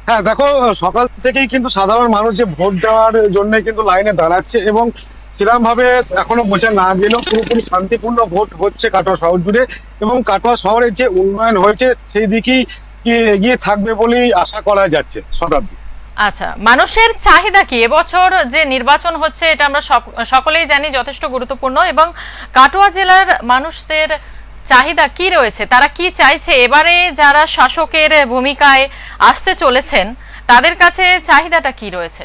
হ্যাঁ, দেখো, সকাল থেকেই কিন্তু সাধারণ মানুষ যে ভোট দেওয়ার জন্য কিন্তু লাইনে দাঁড়াচ্ছে, এবং সেরকম ভাবে এখনো বোঝা না গেলেও পুরোপুরি শান্তিপূর্ণ ভোট হচ্ছে কাটোয়া শহর জুড়ে। এবং কাটোয়া শহরের যে উন্নয়ন হয়েছে, সেই দিকেই এগিয়ে থাকবে বলেই আশা করা যাচ্ছে শতাব্দী। আচ্ছা, মানুষের চাহিদা কি? এবছর যে নির্বাচন হচ্ছে, এটা আমরা সকলেই জানি যথেষ্ট গুরুত্বপূর্ণ, এবং কাটোয়া জেলার মানুষদের চাহিদা কি রয়েছে, তারা কি চাইছে? এবারে যারা শাসকের ভূমিকায় আসতে চলেছেন, তাদের কাছে চাহিদাটা কি রয়েছে,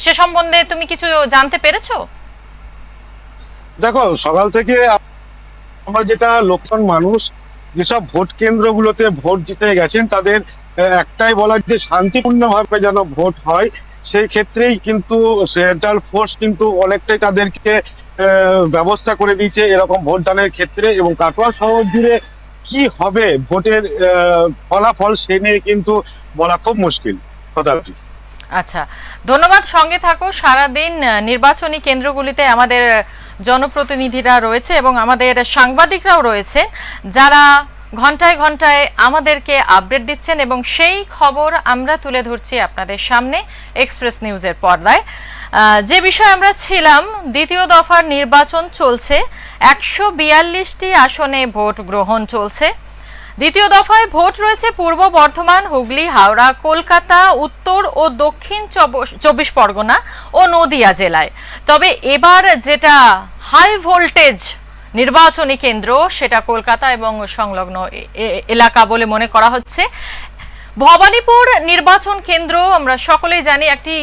সে সম্বন্ধে তুমি কিছু জানতে পেরেছো? দেখো, সকাল থেকে আমরা যেটা লক্ষণ, মানুষ যেসব ভোট কেন্দ্রগুলোতে ভোট জিতে গেছেন, তাদের একটাই বলার, যে শান্তিপূর্ণভাবে যেন ভোট হয়। সেই ক্ষেত্রেই কিন্তু সেন্ট্রাল ফোর্স কিন্তু অনেকটাই তাদেরকে ব্যবস্থা করে দিয়েছে এরকম ভোটদানের ক্ষেত্রে, এবং কাটোয়া শহর জুড়ে কি হবে ভোটের ফলাফল সে নিয়ে কিন্তু বলা খুব মুশকিল। কথাটি আচ্ছা, ধন্যবাদ। সঙ্গে থাকো। সারাদিন নির্বাচনী কেন্দ্রগুলিতে আমাদের জনপ্রতিনিধিরা রয়েছে এবং আমাদের সাংবাদিকরাও রয়েছে, যারা ঘন্টায় ঘন্টায় আমাদেরকে আপডেট দিচ্ছেন এবং সেই খবর আমরা তুলে ধরছি আপনাদের সামনে এক্সপ্রেস নিউজের পর্দায়। যে বিষয়ে আমরা ছিলাম, দ্বিতীয় দফার নির্বাচন চলছে, 142টি আসনে ভোট গ্রহণ চলছে। দ্বিতীয় দফায় ভোট রয়েছে পূর্ব বর্ধমান, হুগলি, হাওড়া, কলকাতা, উত্তর ও দক্ষিণ 24 পরগনা ও নদিয়া জেলায়। তবে এবার যেটা হাই ভোল্টেজ নির্বাচনী কেন্দ্র সেটা কলকাতা এবং সংলগ্ন এলাকা বলে মনে করা হচ্ছে। ভবানীপুর নির্বাচন কেন্দ্র আমরা সকলেই জানি একটি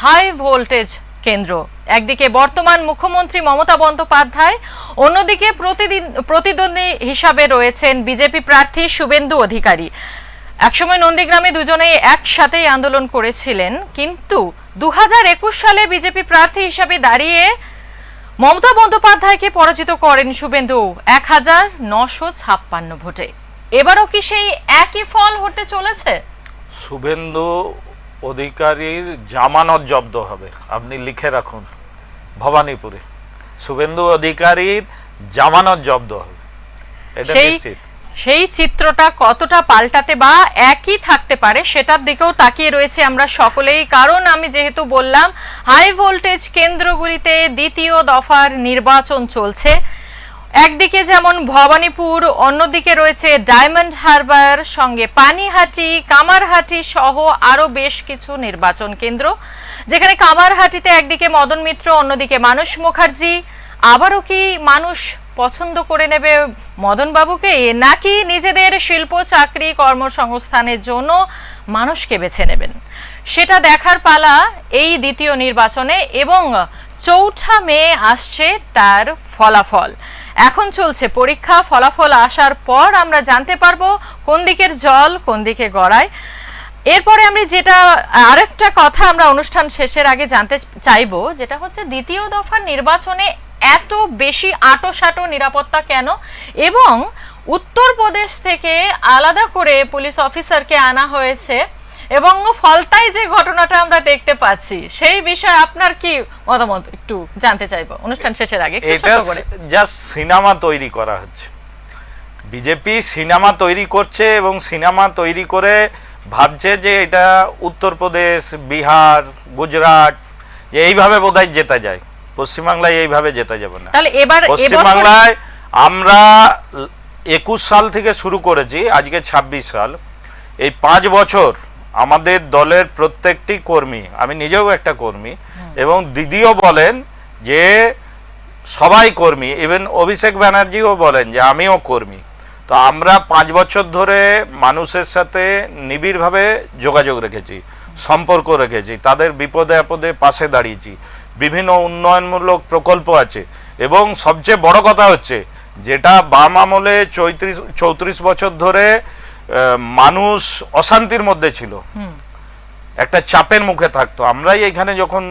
হাই ভোল্টেজ কেন্দ্র। একদিকে বর্তমান মুখ্যমন্ত্রী মমতা বন্দ্যোপাধ্যায়, অন্যদিকে প্রতিদ্বন্দ্বী হিসাবে রয়েছেন বিজেপি প্রার্থী শুভেন্দু অধিকারী। একসময় নন্দীগ্রামে দুজনেই একসাথেই আন্দোলন করেছিলেন, কিন্তু 2021 সালে বিজেপি প্রার্থী হিসাবে দাঁড়িয়ে মমতা বন্দ্যোপাধ্যায়কে পরাজিত করেন শুভেন্দু 1956 ভোটে। এবারও কি সেই একই ফল হতে চলেছে? শুভেন্দু অধিকারীর জামানত জব্দ হবে, আপনি লিখে রাখুন, ভবানীপুরে শুভেন্দু অধিকারীর জামানত জব্দ হবে, এটা নিশ্চিত। সেই চিত্রটা কতটা পাল্টাতে বা একই থাকতে পারে সেটার দিকেও তাকিয়ে রয়েছে আমরা সকলেই। কারণ আমি যেহেতু বললাম হাই ভোল্টেজ কেন্দ্রগুলিতে দ্বিতীয় দফার নির্বাচন চলছে। একদিকে যেমন ভবানীপুর, অন্যদিকে রয়েছে ডায়মন্ড হারবার, সঙ্গে পানিহাটি, কামারহাটি সহ আরো বেশ কিছু নির্বাচন কেন্দ্র, যেখানে কামারহাটিতে একদিকে মদন মিত্র, অন্যদিকে মানস মুখার্জি। আবারও কি মানুষ পছন্দ করে নেবে মদন বাবুকে, নাকি নিজেদের শিল্প, চাকরি, কর্মসংস্থানের জন্য মানুষকে বেছে নেবেন, সেটা দেখার পালা এই দ্বিতীয় নির্বাচনে। এবং 4 মে আসছে তার ফলাফল। এখন চলছে পরীক্ষা, ফলাফল আসার পর আমরা জানতে পারবো কোন দিকের জল কোন দিকে গড়ায়। এরপরে আমি যেটা আরেকটা কথা আমরা অনুষ্ঠান শেষের আগে জানতে চাইবো, যেটা হচ্ছে দ্বিতীয় দফার নির্বাচনে এত বেশি আঁটোসাঁটো নিরাপত্তা কেন, এবং উত্তরপ্রদেশ থেকে আলাদা করে পুলিশ অফিসারকে আনা হয়েছে এবং ফলতায় যে ঘটনাটা আমরা দেখতে পাচ্ছি, সেই বিষয়ে আপনার কি মতামত একটু জানতে চাইবো অনুষ্ঠান শেষের আগে। এটা জাস্ট সিনেমা তৈরি করা হচ্ছে, বিজেপি সিনেমা তৈরি করছে এবং সিনেমা তৈরি করে ভাবছে যে এটা উত্তরপ্রদেশ, বিহার, গুজরাট এইভাবে বোধহয় জেতা যায়, পশ্চিমবাংলায় এইভাবে জেতা যাবে না। তাহলে এবার পশ্চিমবাংলায় আমরা 21 সাল থেকে শুরু করেছি, আজকে 26 সাল, এই 5 বছর আমাদের দলের প্রত্যেকটি কর্মী, আমি নিজেও একটা কর্মী এবং দিদিও বলেন যে সবাই কর্মী, ইভেন অভিষেক ব্যানার্জিও বলেন যে আমিও কর্মী। তো আমরা 5 বছর ধরে মানুষের সাথে নিবিড়ভাবে যোগাযোগ রেখেছি, সম্পর্ক রেখেছি, তাদের বিপদে আপদে পাশে দাঁড়িয়েছি, বিভিন্ন উন্নয়নমূলক প্রকল্প আছে। এবং সবচেয়ে বড় কথা হচ্ছে, যেটা বাম আমলে 34 বছর ধরে মানুষ অশান্তির মধ্যে ছিল, একটা চাপের মুখে থাকতো, আমরাই এখানে যখন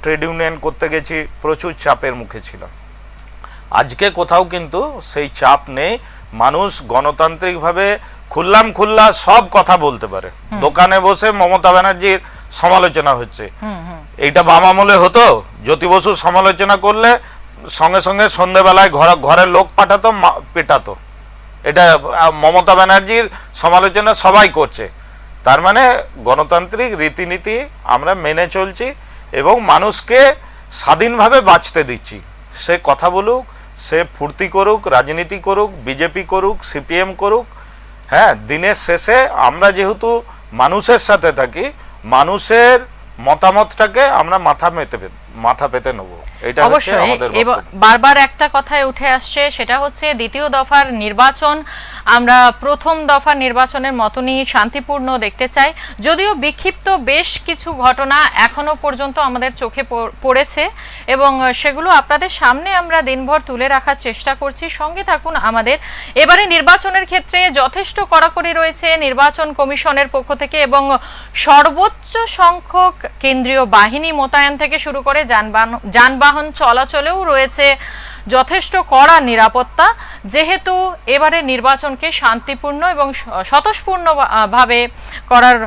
ট্রেড ইউনিয়ন করতে গেছি প্রচুর চাপের মুখে ছিল। আজকে কোথাও কিন্তু সেই চাপ নেই, মানুষ গণতান্ত্রিকভাবে খুল্লা সব কথা বলতে পারে। দোকানে বসে মমতা ব্যানার্জির সমালোচনা হচ্ছে, এইটা বাম আমলে হতো, জ্যোতি বসুর সমালোচনা করলে সঙ্গে সঙ্গে সন্ধ্যেবেলায় ঘরের লোক পাঠাতো, পেটাতো। এটা মমতা ব্যানার্জির সমালোচনা সবাই করছে। তার মানে গণতান্ত্রিক রীতিনীতি আমরা মেনে চলছি এবং মানুষকে স্বাধীনভাবে বাঁচতে দিচ্ছি। সে কথা বলুক, সে ফুর্তি করুক, রাজনীতি করুক, বিজেপি করুক, সিপিএম করুক, হ্যাঁ, দিনের শেষে আমরা যেহেতু মানুষের সাথে থাকি, মানুষের মতামতটাকে আমরা মাথা পেতে নেব। এটা হচ্ছে আমাদের বক্তব্য। বারবার একটা কথাই উঠে আসছে, সেটা হচ্ছে দ্বিতীয় দফার নির্বাচন আমরা প্রথম দফার নির্বাচনের মতনই শান্তিপূর্ণ দেখতে চাই। যদিও বিক্ষিপ্ত বেশ কিছু ঘটনা এখনো পর্যন্ত আমাদের চোখে পড়েছে এবং সেগুলো আপনাদের সামনে আমরা দিনভর তুলে রাখার চেষ্টা করছি। সঙ্গে থাকুন আমাদের। এবারে নির্বাচনের ক্ষেত্রে যথেষ্ট কড়াকড়ি রয়েছে নির্বাচন কমিশনের পক্ষ থেকে এবং সর্বোচ্চ সংখ্যক কেন্দ্রীয় বাহিনী মোতায়েন থেকে শুরু করে করে যানবাহন চলাচলেও রয়েছে যথেষ্ট কড়া নিরাপত্তা, যেহেতু এবারে নির্বাচনকে শান্তিপূর্ণ এবং স্বতঃস্ফূর্ণ ভাবে করার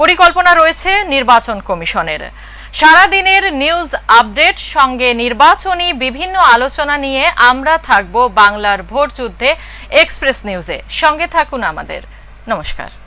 পরিকল্পনা রয়েছে নির্বাচন কমিশনের। সারাদিনের নিউজ আপডেট সঙ্গে নির্বাচনী বিভিন্ন আলোচনা নিয়ে আমরা থাকব বাংলার ভোট যুদ্ধে এক্সপ্রেস নিউজে। সঙ্গে থাকুন আমাদের। নমস্কার।